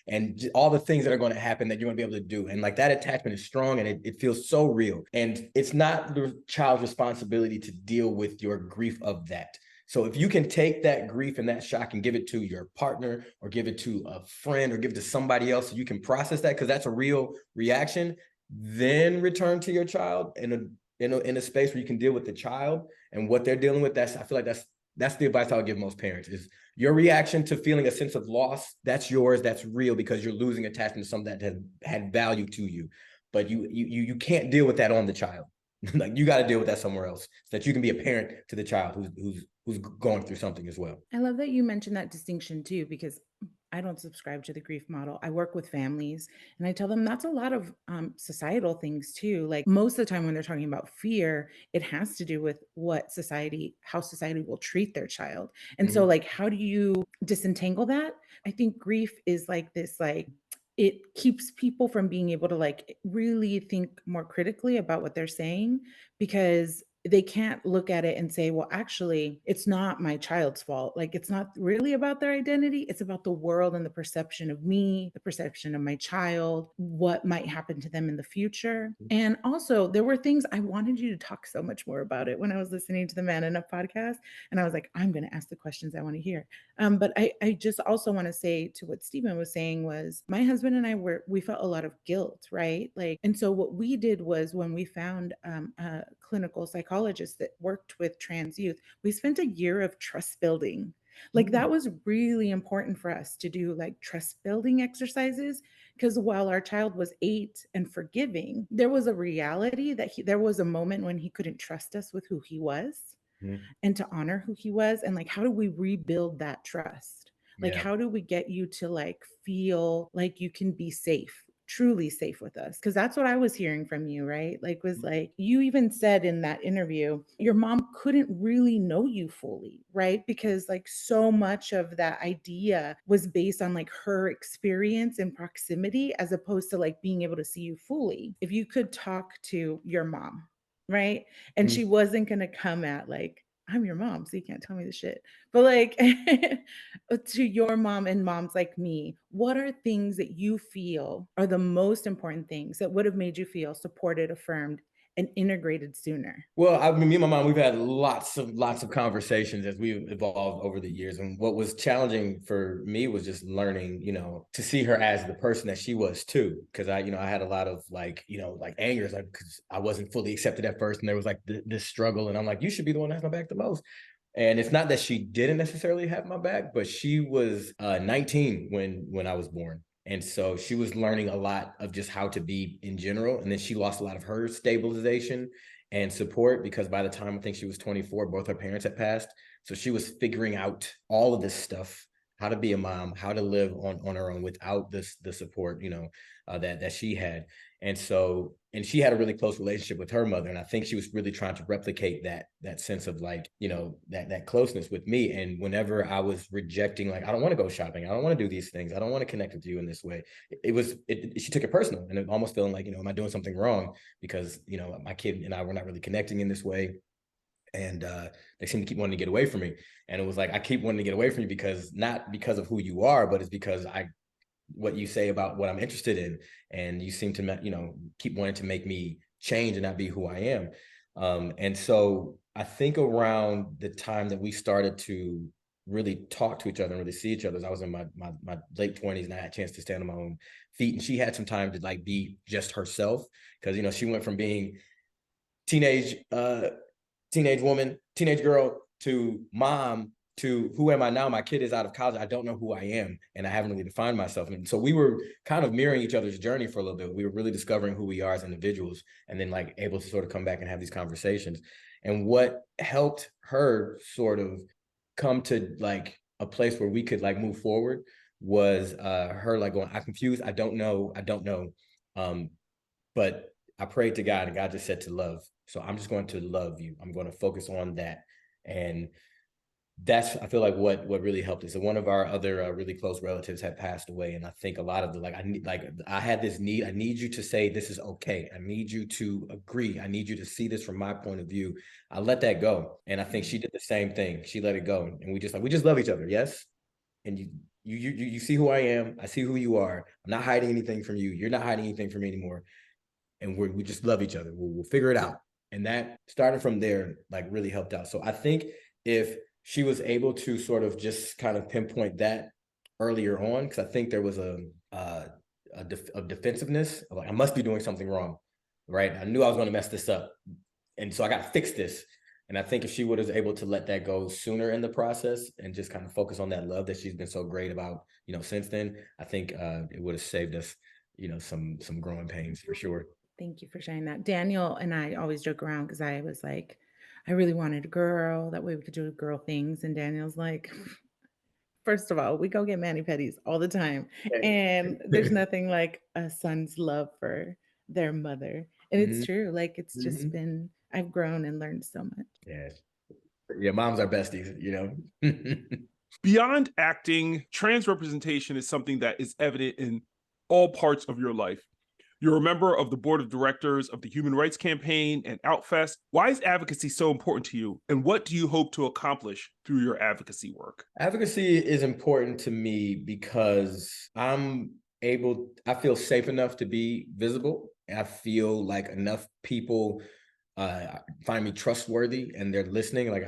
and all the things that are going to happen that you're going to be able to do. And like, that attachment is strong, and it feels so real. And it's not the child's responsibility to deal with your grief of that. So if you can take that grief and that shock and give it to your partner, or give it to a friend, or give it to somebody else, so you can process that, because that's a real reaction, then return to your child in a space where you can deal with the child and what they're dealing with. I feel like that's the advice I would give most parents: is your reaction to feeling a sense of loss, that's yours, that's real, because you're losing attachment to something that had value to you. But you can't deal with that on the child. Like, you got to deal with that somewhere else, so that you can be a parent to the child who's going through something as well. I love that you mentioned that distinction too, because I don't subscribe to the grief model. I work with families and I tell them that's a lot of societal things too. Like, most of the time when they're talking about fear, it has to do with how society will treat their child. And so, like, how do you disentangle that? I think grief is like this, like, it keeps people from being able to like really think more critically about what they're saying, because they can't look at it and say, well, actually, it's not my child's fault. Like, it's not really about their identity. It's about the world and the perception of me, the perception of my child, what might happen to them in the future. And also, there were things I wanted you to talk so much more about it when I was listening to the Man Enough podcast. And I was like, I'm going to ask the questions I want to hear. But I just also want to say to what Stephen was saying was, my husband and I we felt a lot of guilt, right? Like, and so what we did was, when we found a clinical psychologist that worked with trans youth, we spent a year of trust building. Like, that was really important for us to do, like, trust building exercises, because while our child was 8 and forgiving, there was a reality that there was a moment when he couldn't trust us with who he was. And to honor who he was. And like, how do we rebuild that trust? Like, how do we get you to like feel like you can be safe, truly safe with us? Because that's what I was hearing from you, right? Like, was like, you even said in that interview, your mom couldn't really know you fully, right? Because like, so much of that idea was based on like her experience and proximity, as opposed to like being able to see you fully. If you could talk to your mom, right? And she wasn't going to come at like, I'm your mom, so you can't tell me the shit. But like, to your mom and moms like me, what are things that you feel are the most important things that would have made you feel supported, affirmed, and integrated sooner? Well, I mean, me and my mom, we've had lots of conversations as we've evolved over the years. And what was challenging for me was just learning, to see her as the person that she was too. Because I had a lot of like anger, like, because I wasn't fully accepted at first, and there was like this struggle. And I'm like, you should be the one that has my back the most. And it's not that she didn't necessarily have my back, but she was 19 when I was born. And so she was learning a lot of just how to be in general. And then she lost a lot of her stabilization and support, because by the time I think she was 24, both her parents had passed. So she was figuring out all of this stuff, how to be a mom, how to live on her own without the support, that she had. And she had a really close relationship with her mother. And I think she was really trying to replicate that sense of like, that closeness with me. And whenever I was rejecting, like, I don't want to go shopping, I don't want to do these things, I don't want to connect with you in this way, she took it personal, and it almost feeling like, am I doing something wrong? Because, my kid and I were not really connecting in this way. And they seem to keep wanting to get away from me. And it was like, I keep wanting to get away from you not because of who you are, but it's because what you say about what I'm interested in. And you seem to, keep wanting to make me change and not be who I am. And so I think around the time that we started to really talk to each other and really see each other, I was in my late 20s, and I had a chance to stand on my own feet. And she had some time to like be just herself, because, she went from being teenage woman, teenage girl, to mom, to who am I now? My kid is out of college. I don't know who I am, and I haven't really defined myself. And so we were kind of mirroring each other's journey for a little bit. We were really discovering who we are as individuals, and then like able to sort of come back and have these conversations. And what helped her sort of come to like a place where we could like move forward was her like going, I'm confused. I don't know. But I prayed to God, and God just said to love. So I'm just going to love you. I'm going to focus on that. And that's, I feel like what really helped us. So one of our other really close relatives had passed away. And I think a lot of the, I had this need, I need you to say, this is okay. I need you to agree. I need you to see this from my point of view. I let that go. And I think she did the same thing. She let it go. And we just love each other. Yes. And you see who I am. I see who you are. I'm not hiding anything from you. You're not hiding anything from me anymore. And we just love each other. We'll figure it out. And that started from there, like really helped out. So I think if she was able to sort of just kind of pinpoint that earlier on, because I think there was a defensiveness, like I must be doing something wrong, right? I knew I was going to mess this up, and so I got to fix this. And I think if she was able to let that go sooner in the process and just kind of focus on that love that she's been so great about, since then, I think it would have saved us, some growing pains for sure. Thank you for sharing that. Daniel and I always joke around because I was like, I really wanted a girl. That way we could do girl things. And Daniel's like, first of all, we go get mani-pedis all the time. And there's nothing like a son's love for their mother. And it's true. Like, it's just been, I've grown and learned so much. Yeah, moms are besties, Beyond acting, trans representation is something that is evident in all parts of your life. You're a member of the board of directors of the Human Rights Campaign and Outfest. Why is advocacy so important to you? And what do you hope to accomplish through your advocacy work? Advocacy is important to me because I feel safe enough to be visible. I feel like enough people find me trustworthy and they're listening. Like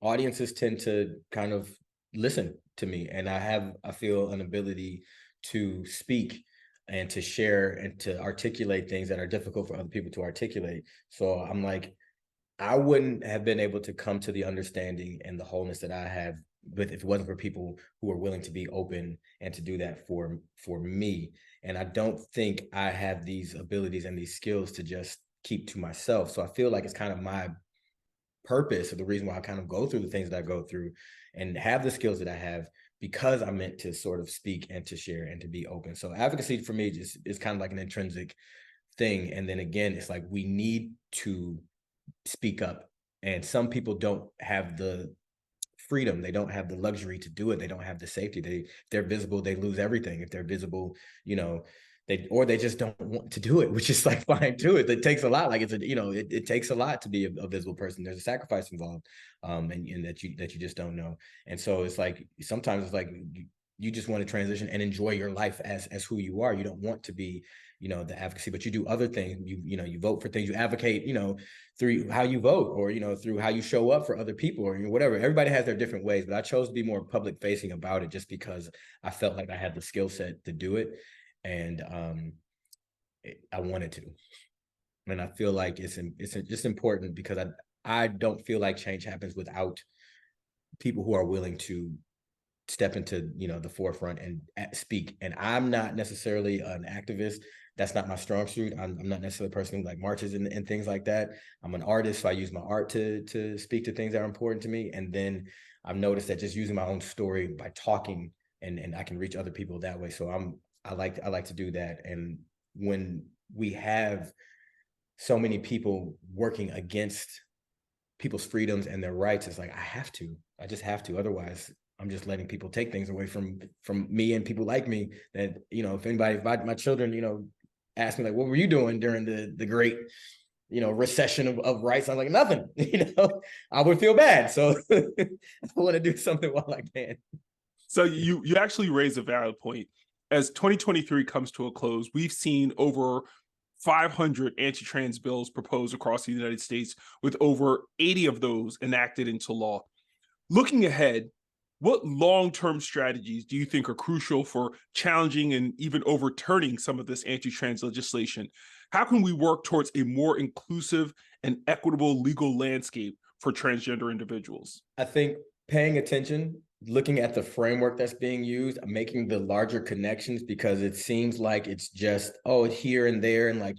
audiences tend to kind of listen to me, and I feel an ability to speak and to share and to articulate things that are difficult for other people to articulate. So I'm like, I wouldn't have been able to come to the understanding and the wholeness that I have if it wasn't for people who are willing to be open and to do that for me. And I don't think I have these abilities and these skills to just keep to myself. So I feel like it's kind of my purpose, or the reason why I kind of go through the things that I go through and have the skills that I have, because I'm meant to sort of speak and to share and to be open. So advocacy for me just is kind of like an intrinsic thing. And then again, it's like we need to speak up. And some people don't have the freedom. They don't have the luxury to do it. They don't have the safety. If they're visible, they lose everything. If they're visible, they just don't want to do it, which is like fine too. It takes a lot. Like it takes a lot to be a visible person. There's a sacrifice involved, and that you just don't know. And so it's like sometimes it's like you just want to transition and enjoy your life as who you are. You don't want to be the advocacy, but you do other things. You vote for things. You advocate through how you vote, or through how you show up for other people, or whatever. Everybody has their different ways, but I chose to be more public facing about it just because I felt like I had the skill set to do it. And I wanted to, and I feel like it's just important because I don't feel like change happens without people who are willing to step into the forefront and speak. And I'm not necessarily an activist. That's not my strong suit. I'm not necessarily a person who like marches and things like that. I'm an artist, so I use my art to speak to things that are important to me. And then I've noticed that just using my own story by talking, and I can reach other people that way. So I like to do that. And when we have so many people working against people's freedoms and their rights, it's like I just have to. Otherwise, I'm just letting people take things away from me and people like me. That if my children ask me like, what were you doing during the great recession of rights? I'm like, nothing. I would feel bad. So I want to do something while I can. So you actually raise a valid point. As 2023 comes to a close, we've seen over 500 anti-trans bills proposed across the United States, with over 80 of those enacted into law. Looking ahead, what long-term strategies do you think are crucial for challenging and even overturning some of this anti-trans legislation? How can we work towards a more inclusive and equitable legal landscape for transgender individuals? I think paying attention, looking at the framework that's being used, making the larger connections, because it seems like it's just, oh, here and there, and like,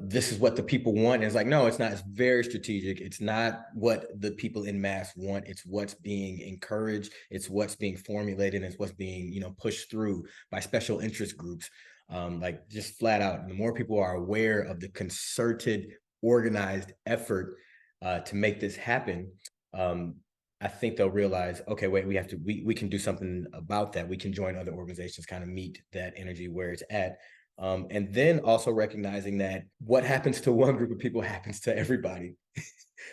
this is what the people want. And it's like, no, it's not. It's very strategic. It's not what the people in mass want. It's what's being encouraged. It's what's being formulated. It's what's being, pushed through by special interest groups. Like just flat out, the more people are aware of the concerted, organized effort to make this happen, I think they'll realize, okay, wait, we can do something about that. We can join other organizations, kind of meet that energy where it's at. And then also recognizing that what happens to one group of people happens to everybody.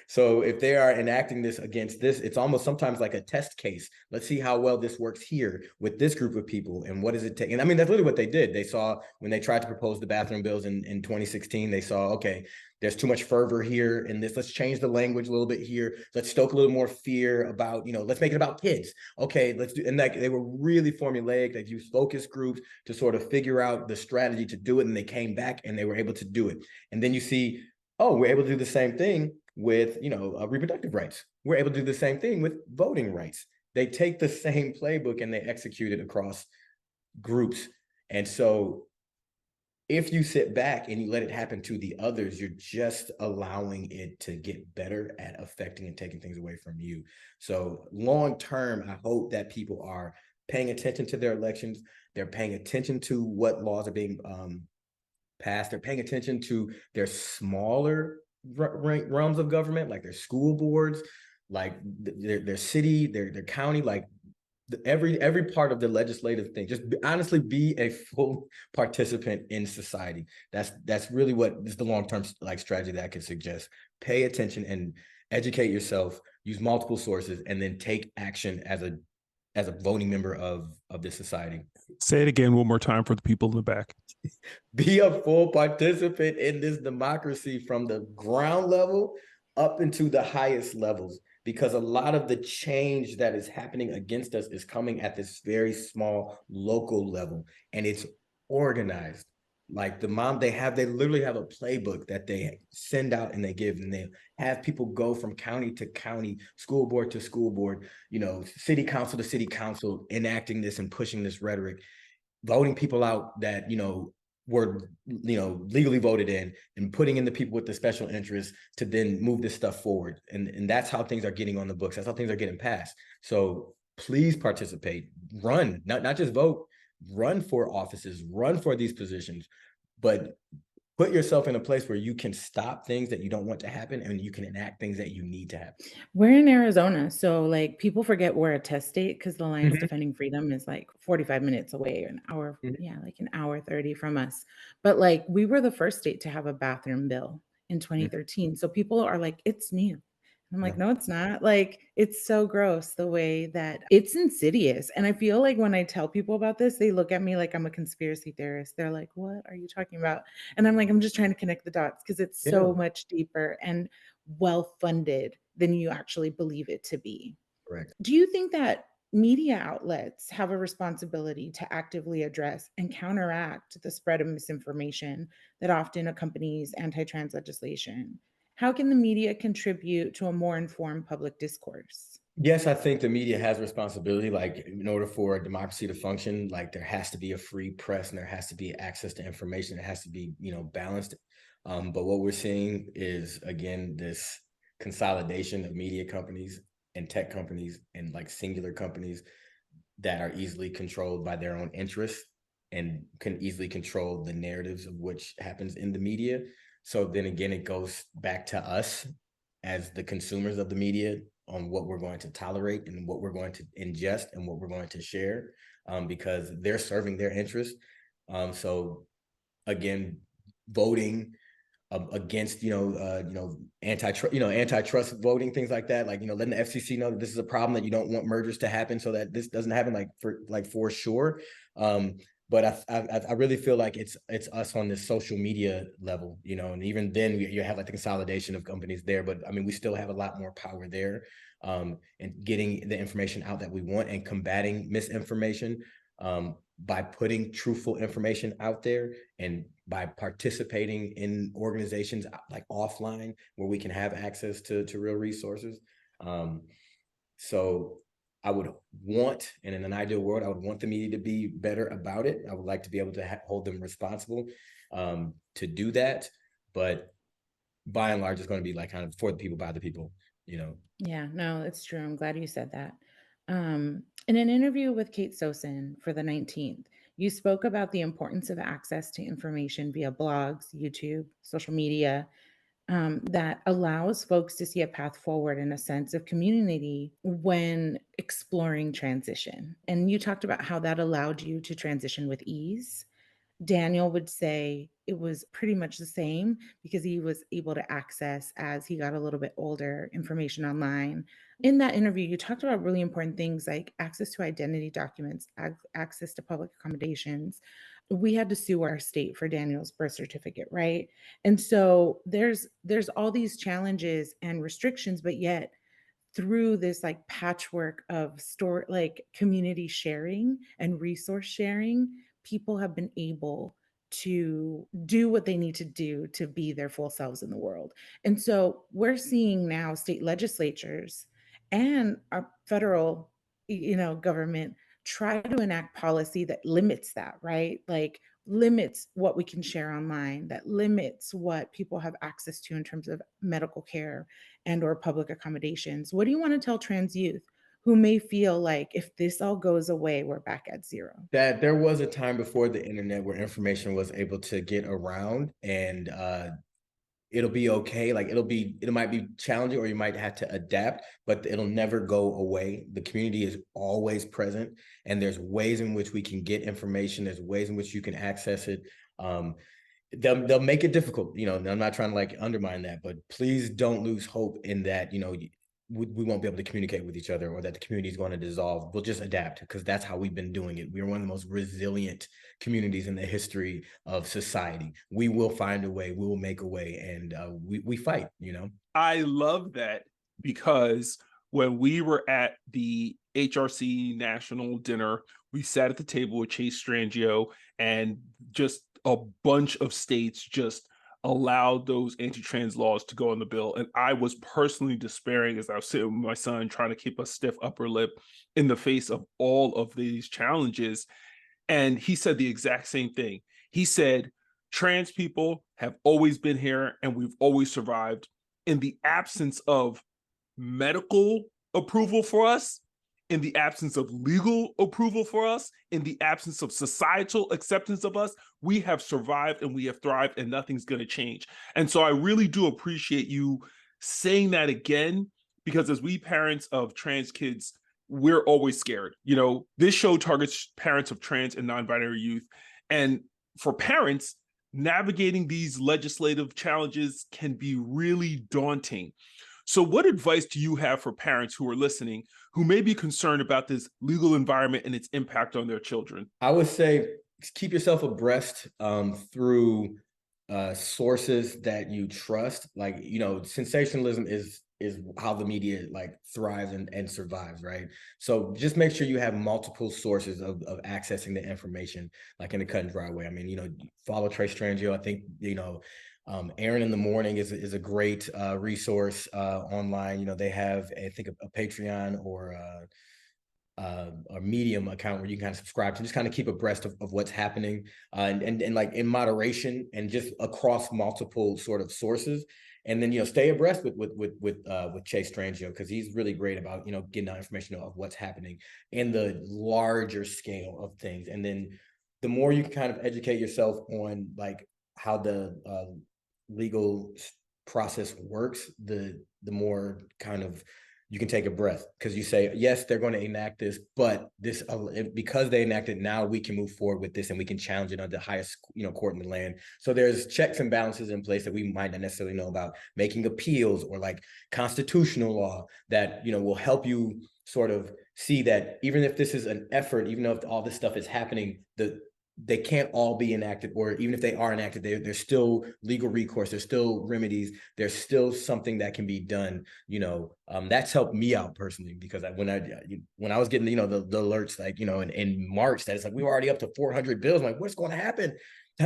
So if they are enacting this against this, it's almost sometimes like a test case. Let's see how well this works here with this group of people, and what does it take? And I mean, that's literally what they did. They saw when they tried to propose the bathroom bills in 2016, they saw, okay, there's too much fervor here in this. Let's change the language a little bit here. Let's stoke a little more fear about, let's make it about kids. Okay, let's do, and like they were really formulaic. They used focus groups to sort of figure out the strategy to do it. And they came back and they were able to do it. And then you see, oh, we're able to do the same thing with, reproductive rights. We're able to do the same thing with voting rights. They take the same playbook and they execute it across groups. And so if you sit back and you let it happen to the others, you're just allowing it to get better at affecting and taking things away from you. So long term, I hope that people are paying attention to their elections. They're paying attention to what laws are being passed. They're paying attention to their smaller realms of government, like their school boards, like their city, their county, like every part of the legislative thing. Just honestly be a full participant in society. That's really what is the long-term like strategy that I could suggest. Pay attention and educate yourself, use multiple sources, and then take action as a voting member of this society. Say it again one more time for the people in the back. Be a full participant in this democracy from the ground level up into the highest levels, because a lot of the change that is happening against us is coming at this very small local level, and it's organized. Like they literally have a playbook that they send out and they give, and they have people go from county to county, school board to school board, city council to city council, enacting this and pushing this rhetoric, voting people out that, were, legally voted in, and putting in the people with the special interests to then move this stuff forward. And that's how things are getting on the books. That's how things are getting passed. So please participate, run, not just vote, run for offices, run for these positions, but put yourself in a place where you can stop things that you don't want to happen, and you can enact things that you need to happen. We're in Arizona, so like people forget we're a test state because the Alliance Defending Freedom is like 45 minutes away, an hour, like an hour 30 from us. But like we were the first state to have a bathroom bill in 2013. So people are like, it's new. I'm like, no, it's not. Like, it's so gross the way that it's insidious. And I feel like when I tell people about this, they look at me like I'm a conspiracy theorist. They're like, what are you talking about? And I'm like, I'm just trying to connect the dots because it's so much deeper and well-funded than you actually believe it to be. Correct. Do you think that media outlets have a responsibility to actively address and counteract the spread of misinformation that often accompanies anti-trans legislation? How can the media contribute to a more informed public discourse? Yes, I think the media has responsibility. Like, in order for a democracy to function, like there has to be a free press and there has to be access to information. It has to be, balanced. But what we're seeing is, again, this consolidation of media companies and tech companies and like singular companies that are easily controlled by their own interests and can easily control the narratives of which happens in the media. So then again, it goes back to us as the consumers of the media on what we're going to tolerate and what we're going to ingest and what we're going to share, because they're serving their interests. So again, voting against, antitrust voting, things like that, like, letting the FCC know that this is a problem, that you don't want mergers to happen so that this doesn't happen, for sure. But I really feel like it's us on this social media level, and even then you have like the consolidation of companies there. But I mean, we still have a lot more power there, and getting the information out that we want and combating misinformation by putting truthful information out there and by participating in organizations like offline where we can have access to real resources. So I would want, and in an ideal world, I would want the media to be better about it. I would like to be able to hold them responsible to do that. But by and large, it's going to be like kind of for the people, by the people, you know. Yeah, no, it's true. I'm glad you said that. In an interview with Kate Sosin for the 19th, you spoke about the importance of access to information via blogs, YouTube, social media, that allows folks to see a path forward and a sense of community when exploring transition. And you talked about how that allowed you to transition with ease. Daniel would say it was pretty much the same because he was able to access, as he got a little bit older, information online. In that interview, you talked about really important things like access to identity documents, access to public accommodations. We had to sue our state for Daniel's birth certificate, right? And so there's all these challenges and restrictions, but yet through this like patchwork of store like community sharing and resource sharing, people have been able to do what they need to do to be their full selves in the world. And so we're seeing now state legislatures and our federal, government try to enact policy that limits that, right? Like limits what we can share online, that limits what people have access to in terms of medical care and or public accommodations. What do you want to tell trans youth who may feel like if this all goes away, we're back at zero? That there was a time before the internet where information was able to get around, and it'll be okay. Like it might be challenging, or you might have to adapt, but it'll never go away. The community is always present, and there's ways in which we can get information. There's ways in which you can access it. They'll make it difficult, I'm not trying to like undermine that, but please don't lose hope in that, we won't be able to communicate with each other, or that the community is going to dissolve. We'll just adapt, because that's how we've been doing it. We're one of the most resilient communities in the history of society. We will find a way, we will make a way, and we fight, I love that, because when we were at the HRC National Dinner, we sat at the table with Chase Strangio, and just a bunch of states just allowed those anti-trans laws to go on the bill. And I was personally despairing as I was sitting with my son, trying to keep a stiff upper lip in the face of all of these challenges. And he said the exact same thing. He said, trans people have always been here and we've always survived. In the absence of medical approval for us, in the absence of legal approval for us, in the absence of societal acceptance of us, we have survived and we have thrived, and nothing's going to change. And so I really do appreciate you saying that again, because as we parents of trans kids, we're always scared. This show targets parents of trans and non-binary youth. And for parents, navigating these legislative challenges can be really daunting. So what advice do you have for parents who are listening who may be concerned about this legal environment and its impact on their children? I would say keep yourself abreast through sources that you trust. Like, sensationalism is how the media like thrives and survives, right? So just make sure you have multiple sources of accessing the information, like in a cut and dry way. I mean, follow Trace Strangio. I think, Aaron in the Morning is a great resource online. They have, I think, a Patreon or a Medium account where you can kind of subscribe to just kind of keep abreast of what's happening and like in moderation and just across multiple sort of sources. And then, stay abreast with Chase Strangio, because he's really great about, getting that information of what's happening in the larger scale of things. And then the more you can kind of educate yourself on like how the legal process works, the more kind of you can take a breath, because you say, yes, they're going to enact this, but this because they enact it now, we can move forward with this and we can challenge it on the highest court in the land. So there's checks and balances in place that we might not necessarily know about, making appeals or like constitutional law that will help you sort of see that even if this is an effort, even though if all this stuff is happening, they can't all be enacted, or even if they are enacted, there's still legal recourse, there's still remedies, there's still something that can be done. That's helped me out personally, because when I was getting the alerts like in March that it's like we were already up to 400 bills, I'm like, what's going to happen?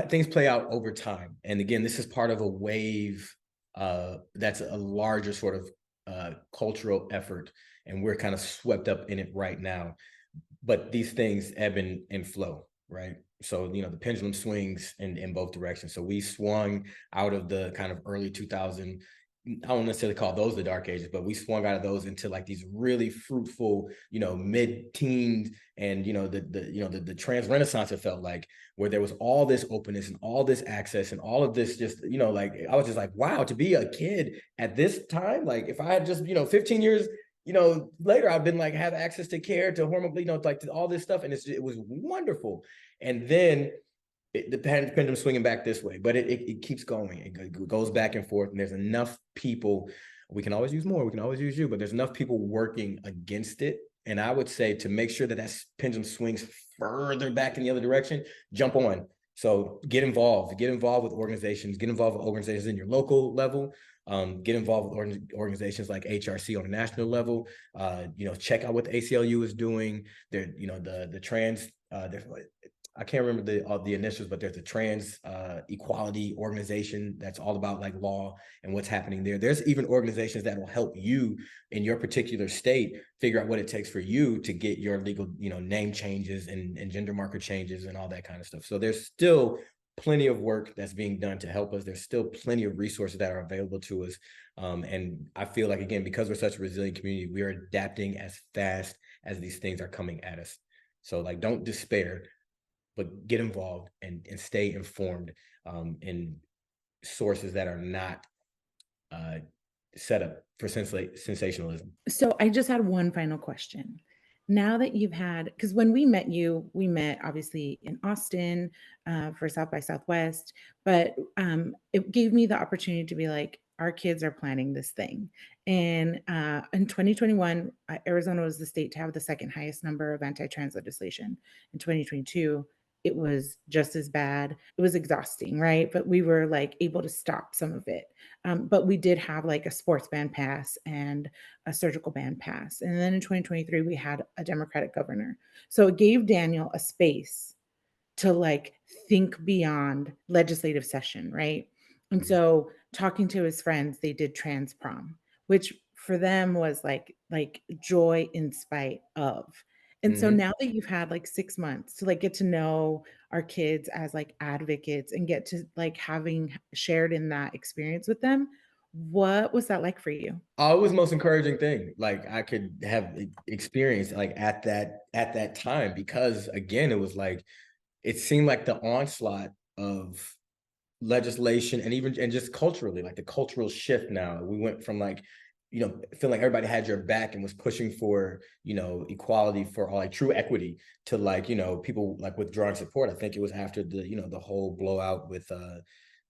Things play out over time, and again, this is part of a wave that's a larger sort of cultural effort, and we're kind of swept up in it right now. But these things ebb and flow, right? So, you know, the pendulum swings in both directions. So we swung out of the kind of early 2000, I don't necessarily call those the dark ages, but we swung out of those into like these really fruitful, you know, mid-teens, and you know, the trans renaissance, it felt like, where there was all this openness and all this access and all of this, just, you know, like I was just like, wow, to be a kid at this time, like if I had just, you know, 15 years, you know, later, I've been like, have access to care, to hormone, you know, like to all this stuff, and it was wonderful. And then the pendulum swinging back this way, but it keeps going. It goes back and forth, and there's enough people. We can always use more. We can always use you, but there's enough people working against it. And I would say, to make sure that that pendulum swings further back in the other direction, jump on. So get involved with organizations, get involved with organizations in your local level. Get involved with organizations like HRC on a national level. You know, check out what the ACLU is doing. There, you know, the trans. I can't remember all the initials, but there's a trans equality organization that's all about like law and what's happening there. There's even organizations that will help you in your particular state figure out what it takes for you to get your legal, you know, name changes and gender marker changes and all that kind of stuff. So there's still plenty of work that's being done to help us. There's still plenty of resources that are available to us. And I feel like, again, because we're such a resilient community, we are adapting as fast as these things are coming at us. So like, don't despair, but get involved and stay informed in sources that are not set up for sensationalism. So I just had one final question. Now that you've had, because when we met you, we met obviously in Austin for South by Southwest, but it gave me the opportunity to be like, our kids are planning this thing. And in 2021, Arizona was the state to have the second highest number of anti-trans legislation. In 2022, it was just as bad. It was exhausting, right? But we were like able to stop some of it. But we did have like a sports ban pass and a surgical ban pass. And then in 2023, we had a Democratic governor. So it gave Daniel a space to like think beyond legislative session, right? And so talking to his friends, they did trans prom, which for them was like joy in spite of. And so now that you've had like 6 months to like get to know our kids as like advocates and get to like having shared in that experience with them, what was that like for you? Oh, it was the most encouraging thing like I could have experienced like at that time, because again, it was like, it seemed like the onslaught of legislation and just culturally, like the cultural shift. Now we went from like, you know, feeling like everybody had your back and was pushing for, you know, equality for all, like true equity, to like, you know, people like withdrawing support. I think it was after the, you know, the whole blowout with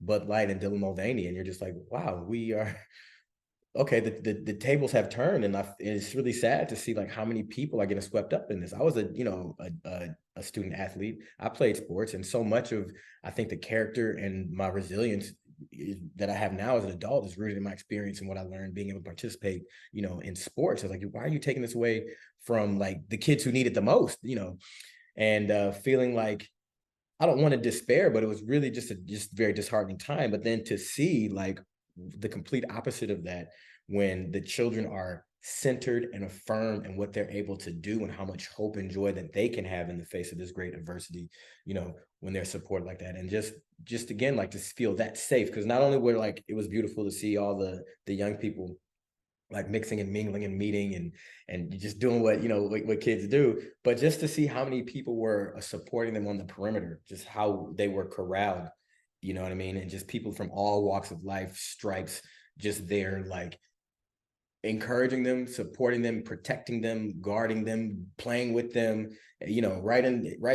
Bud Light and Dylan Mulvaney, and you're just like, wow, we are okay, the tables have turned, and it's really sad to see like how many people are getting swept up in this. I was a student athlete. I played sports, and so much of, I think, the character and my resilience that I have now as an adult is rooted in my experience and what I learned being able to participate, you know, in sports. It's like, why are you taking this away from like the kids who need it the most, you know? And feeling like, I don't want to despair, but it was really just a very disheartening time. But then to see like the complete opposite of that, when the children are centered and affirmed in what they're able to do and how much hope and joy that they can have in the face of this great adversity, you know, when they're supported like that. And just again, like to feel that safe, because not only were like, it was beautiful to see all the young people like mixing and mingling and meeting and just doing what, you know, what kids do, but just to see how many people were supporting them on the perimeter, just how they were corralled, you know what I mean? And just people from all walks of life, stripes, just there, like encouraging them, supporting them, protecting them, guarding them, playing with them, you know, right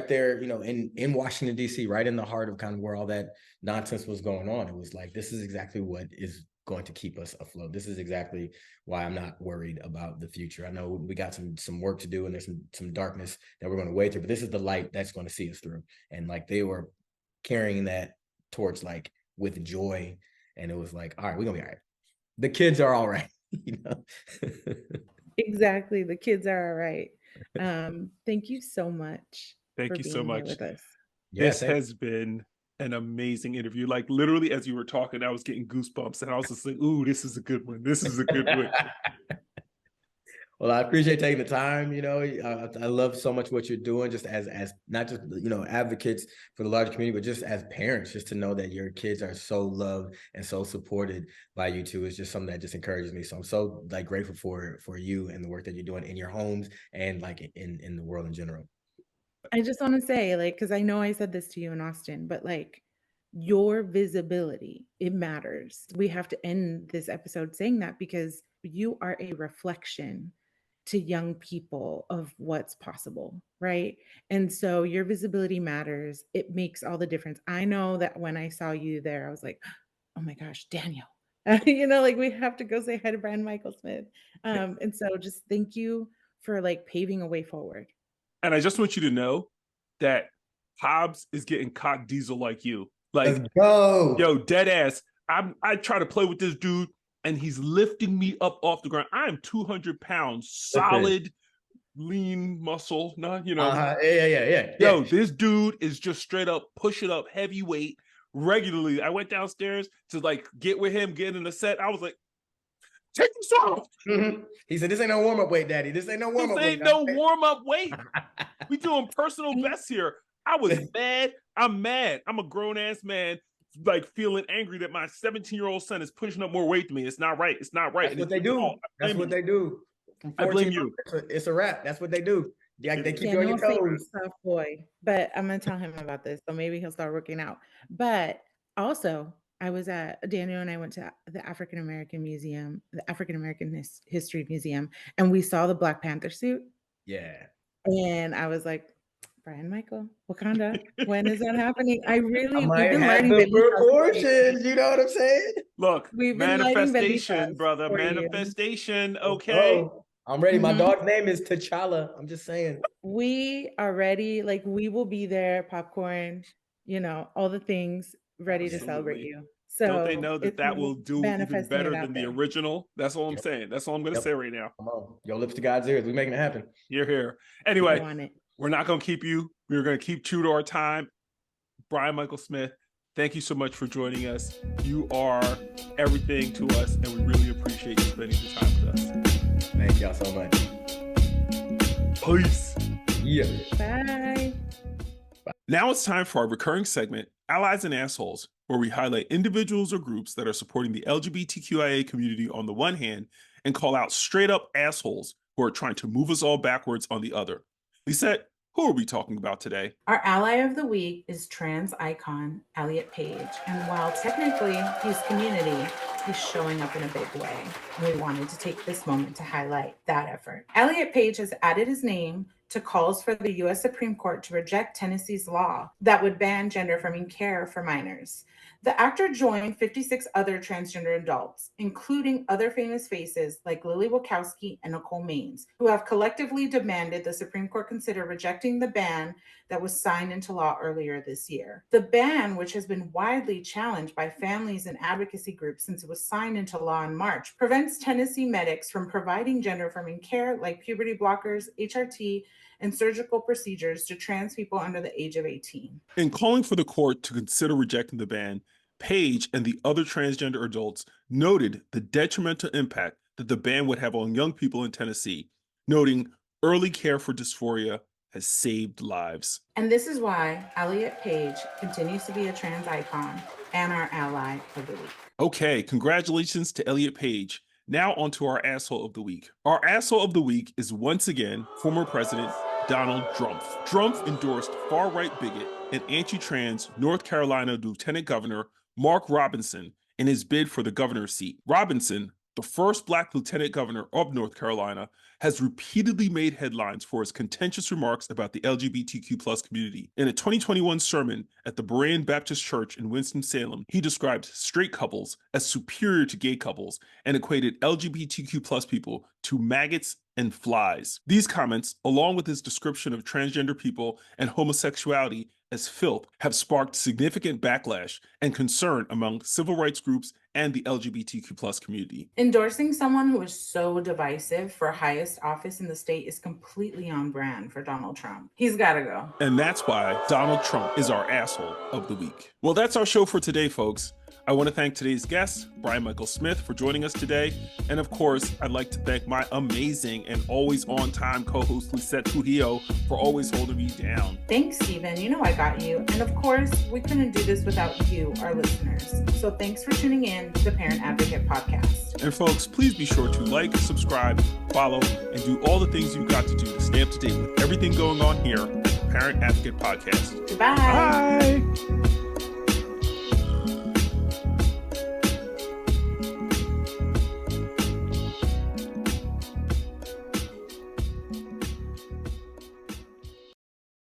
there, you know, in Washington, D.C., right in the heart of kind of where all that nonsense was going on. It was like, this is exactly what is going to keep us afloat. This is exactly why I'm not worried about the future. I know we got some work to do, and there's some darkness that we're going to wade through, but this is the light that's going to see us through. And like, they were carrying that torch like with joy, and it was like, all right, we're gonna be all right. The kids are all right. You know. Exactly. The kids are all right. Thank you so much Thank for you so being here much. with us. Yeah, This has been an amazing interview. Like literally as you were talking, I was getting goosebumps and I was just like, ooh, this is a good one. This is a good one. Well, I appreciate taking the time. I love so much what you're doing, just as not just advocates for the larger community, but just as parents, just to know that your kids are so loved and so supported by you two is just something that just encourages me. So I'm so like grateful for you and the work that you're doing in your homes and like in the world in general. I just want to say, like, because I know I said this to you in Austin, but like your visibility, it matters. We have to end this episode saying that because you are a reflection to young people of what's possible, right? And so your visibility matters. It makes all the difference. I know that when I saw you there, I was like, oh my gosh, Daniel. Like we have to go say hi to Brian Michael Smith. And so just thank you for like paving a way forward. And I just want you to know that Hobbs is getting cock diesel like you. Like, Let's go. Yo, dead ass. I try to play with this dude and he's lifting me up off the ground. I am 200 pounds, solid, lean muscle. Yeah. Yo, this dude is just straight up pushing up heavyweight regularly. I went downstairs to like get with him, get in the set. I was like, take this off. Mm-hmm. He said, this ain't no warm-up weight, Daddy. This ain't no warm-up weight. This ain't no warm-up weight. We doing personal best here. I was mad. I'm mad. I'm a grown-ass man, like feeling angry that my 17-year-old son is pushing up more weight than me. It's not right. It's not right. That's what they do. That's what they do. I blame you. It's a wrap. That's what they do. They keep you on your toes. Soft boy, but I'm gonna tell him about this, so maybe he'll start working out. But also, Daniel and I went to the African American Museum, the African American History Museum, and we saw the Black Panther suit. Yeah. And I was like, Brian Michael, Wakanda, when is that happening? We've been learning the proportions, you know what I'm saying? Look, manifestation, brother, manifestation, okay? Oh, I'm ready. My dog's name is T'Challa. I'm just saying. We are ready. Like, we will be there, popcorn, all the things, ready to celebrate you. So don't they know that will do even better than the original? That's all I'm saying. That's all I'm going to say right now. Come on. Your lips to God's ears. We're making it happen. You're here. Anyway, we're not going to keep you. We're going to keep true to our time. Brian Michael Smith, thank you so much for joining us. You are everything to us, and we really appreciate you spending the time with us. Thank y'all so much. Peace. Yeah. Bye. Now it's time for our recurring segment, Allies and Assholes, where we highlight individuals or groups that are supporting the LGBTQIA community on the one hand and call out straight up assholes who are trying to move us all backwards on the other. Lisette, who are we talking about today? Our ally of the week is trans icon Elliot Page. And while technically he's community, he's showing up in a big way. And we wanted to take this moment to highlight that effort. Elliot Page has added his name to calls for the U.S. Supreme Court to reject Tennessee's law that would ban gender-affirming care for minors. The actor joined 56 other transgender adults, including other famous faces like Lily Wachowski and Nicole Maines, who have collectively demanded the Supreme Court consider rejecting the ban that was signed into law earlier this year. The ban, which has been widely challenged by families and advocacy groups since it was signed into law in March, prevents Tennessee medics from providing gender-affirming care like puberty blockers, HRT, and surgical procedures to trans people under the age of 18. In calling for the court to consider rejecting the ban, Page and the other transgender adults noted the detrimental impact that the ban would have on young people in Tennessee, noting early care for dysphoria has saved lives. And this is why Elliot Page continues to be a trans icon and our ally of the week. Okay, congratulations to Elliot Page. Now on to our asshole of the week. Our asshole of the week is once again former President Donald Drumpf. Drumpf endorsed far-right bigot and anti-trans North Carolina Lieutenant Governor Mark Robinson in his bid for the governor's seat. Robinson, the first Black lieutenant governor of North Carolina, has repeatedly made headlines for his contentious remarks about the LGBTQ+ community. In a 2021 sermon at the Berean Baptist Church in Winston-Salem, he described straight couples as superior to gay couples and equated LGBTQ+ people to maggots and flies. These comments, along with his description of transgender people and homosexuality as filth, have sparked significant backlash and concern among civil rights groups and the LGBTQ plus community. Endorsing someone who is so divisive for highest office in the state is completely on brand for Donald Trump. He's got to go. And that's why Donald Trump is our asshole of the week. Well, that's our show for today, folks. I want to thank today's guest, Brian Michael Smith, for joining us today. And of course, I'd like to thank my amazing and always on-time co-host, Lizette Trujillo, for always holding me down. Thanks, Stephen. You know I got you. And of course, we couldn't do this without you, our listeners. So thanks for tuning in to the Parent Advocate Podcast. And folks, please be sure to like, subscribe, follow, and do all the things you've got to do to stay up to date with everything going on here at the Parent Advocate Podcast. Goodbye. Bye.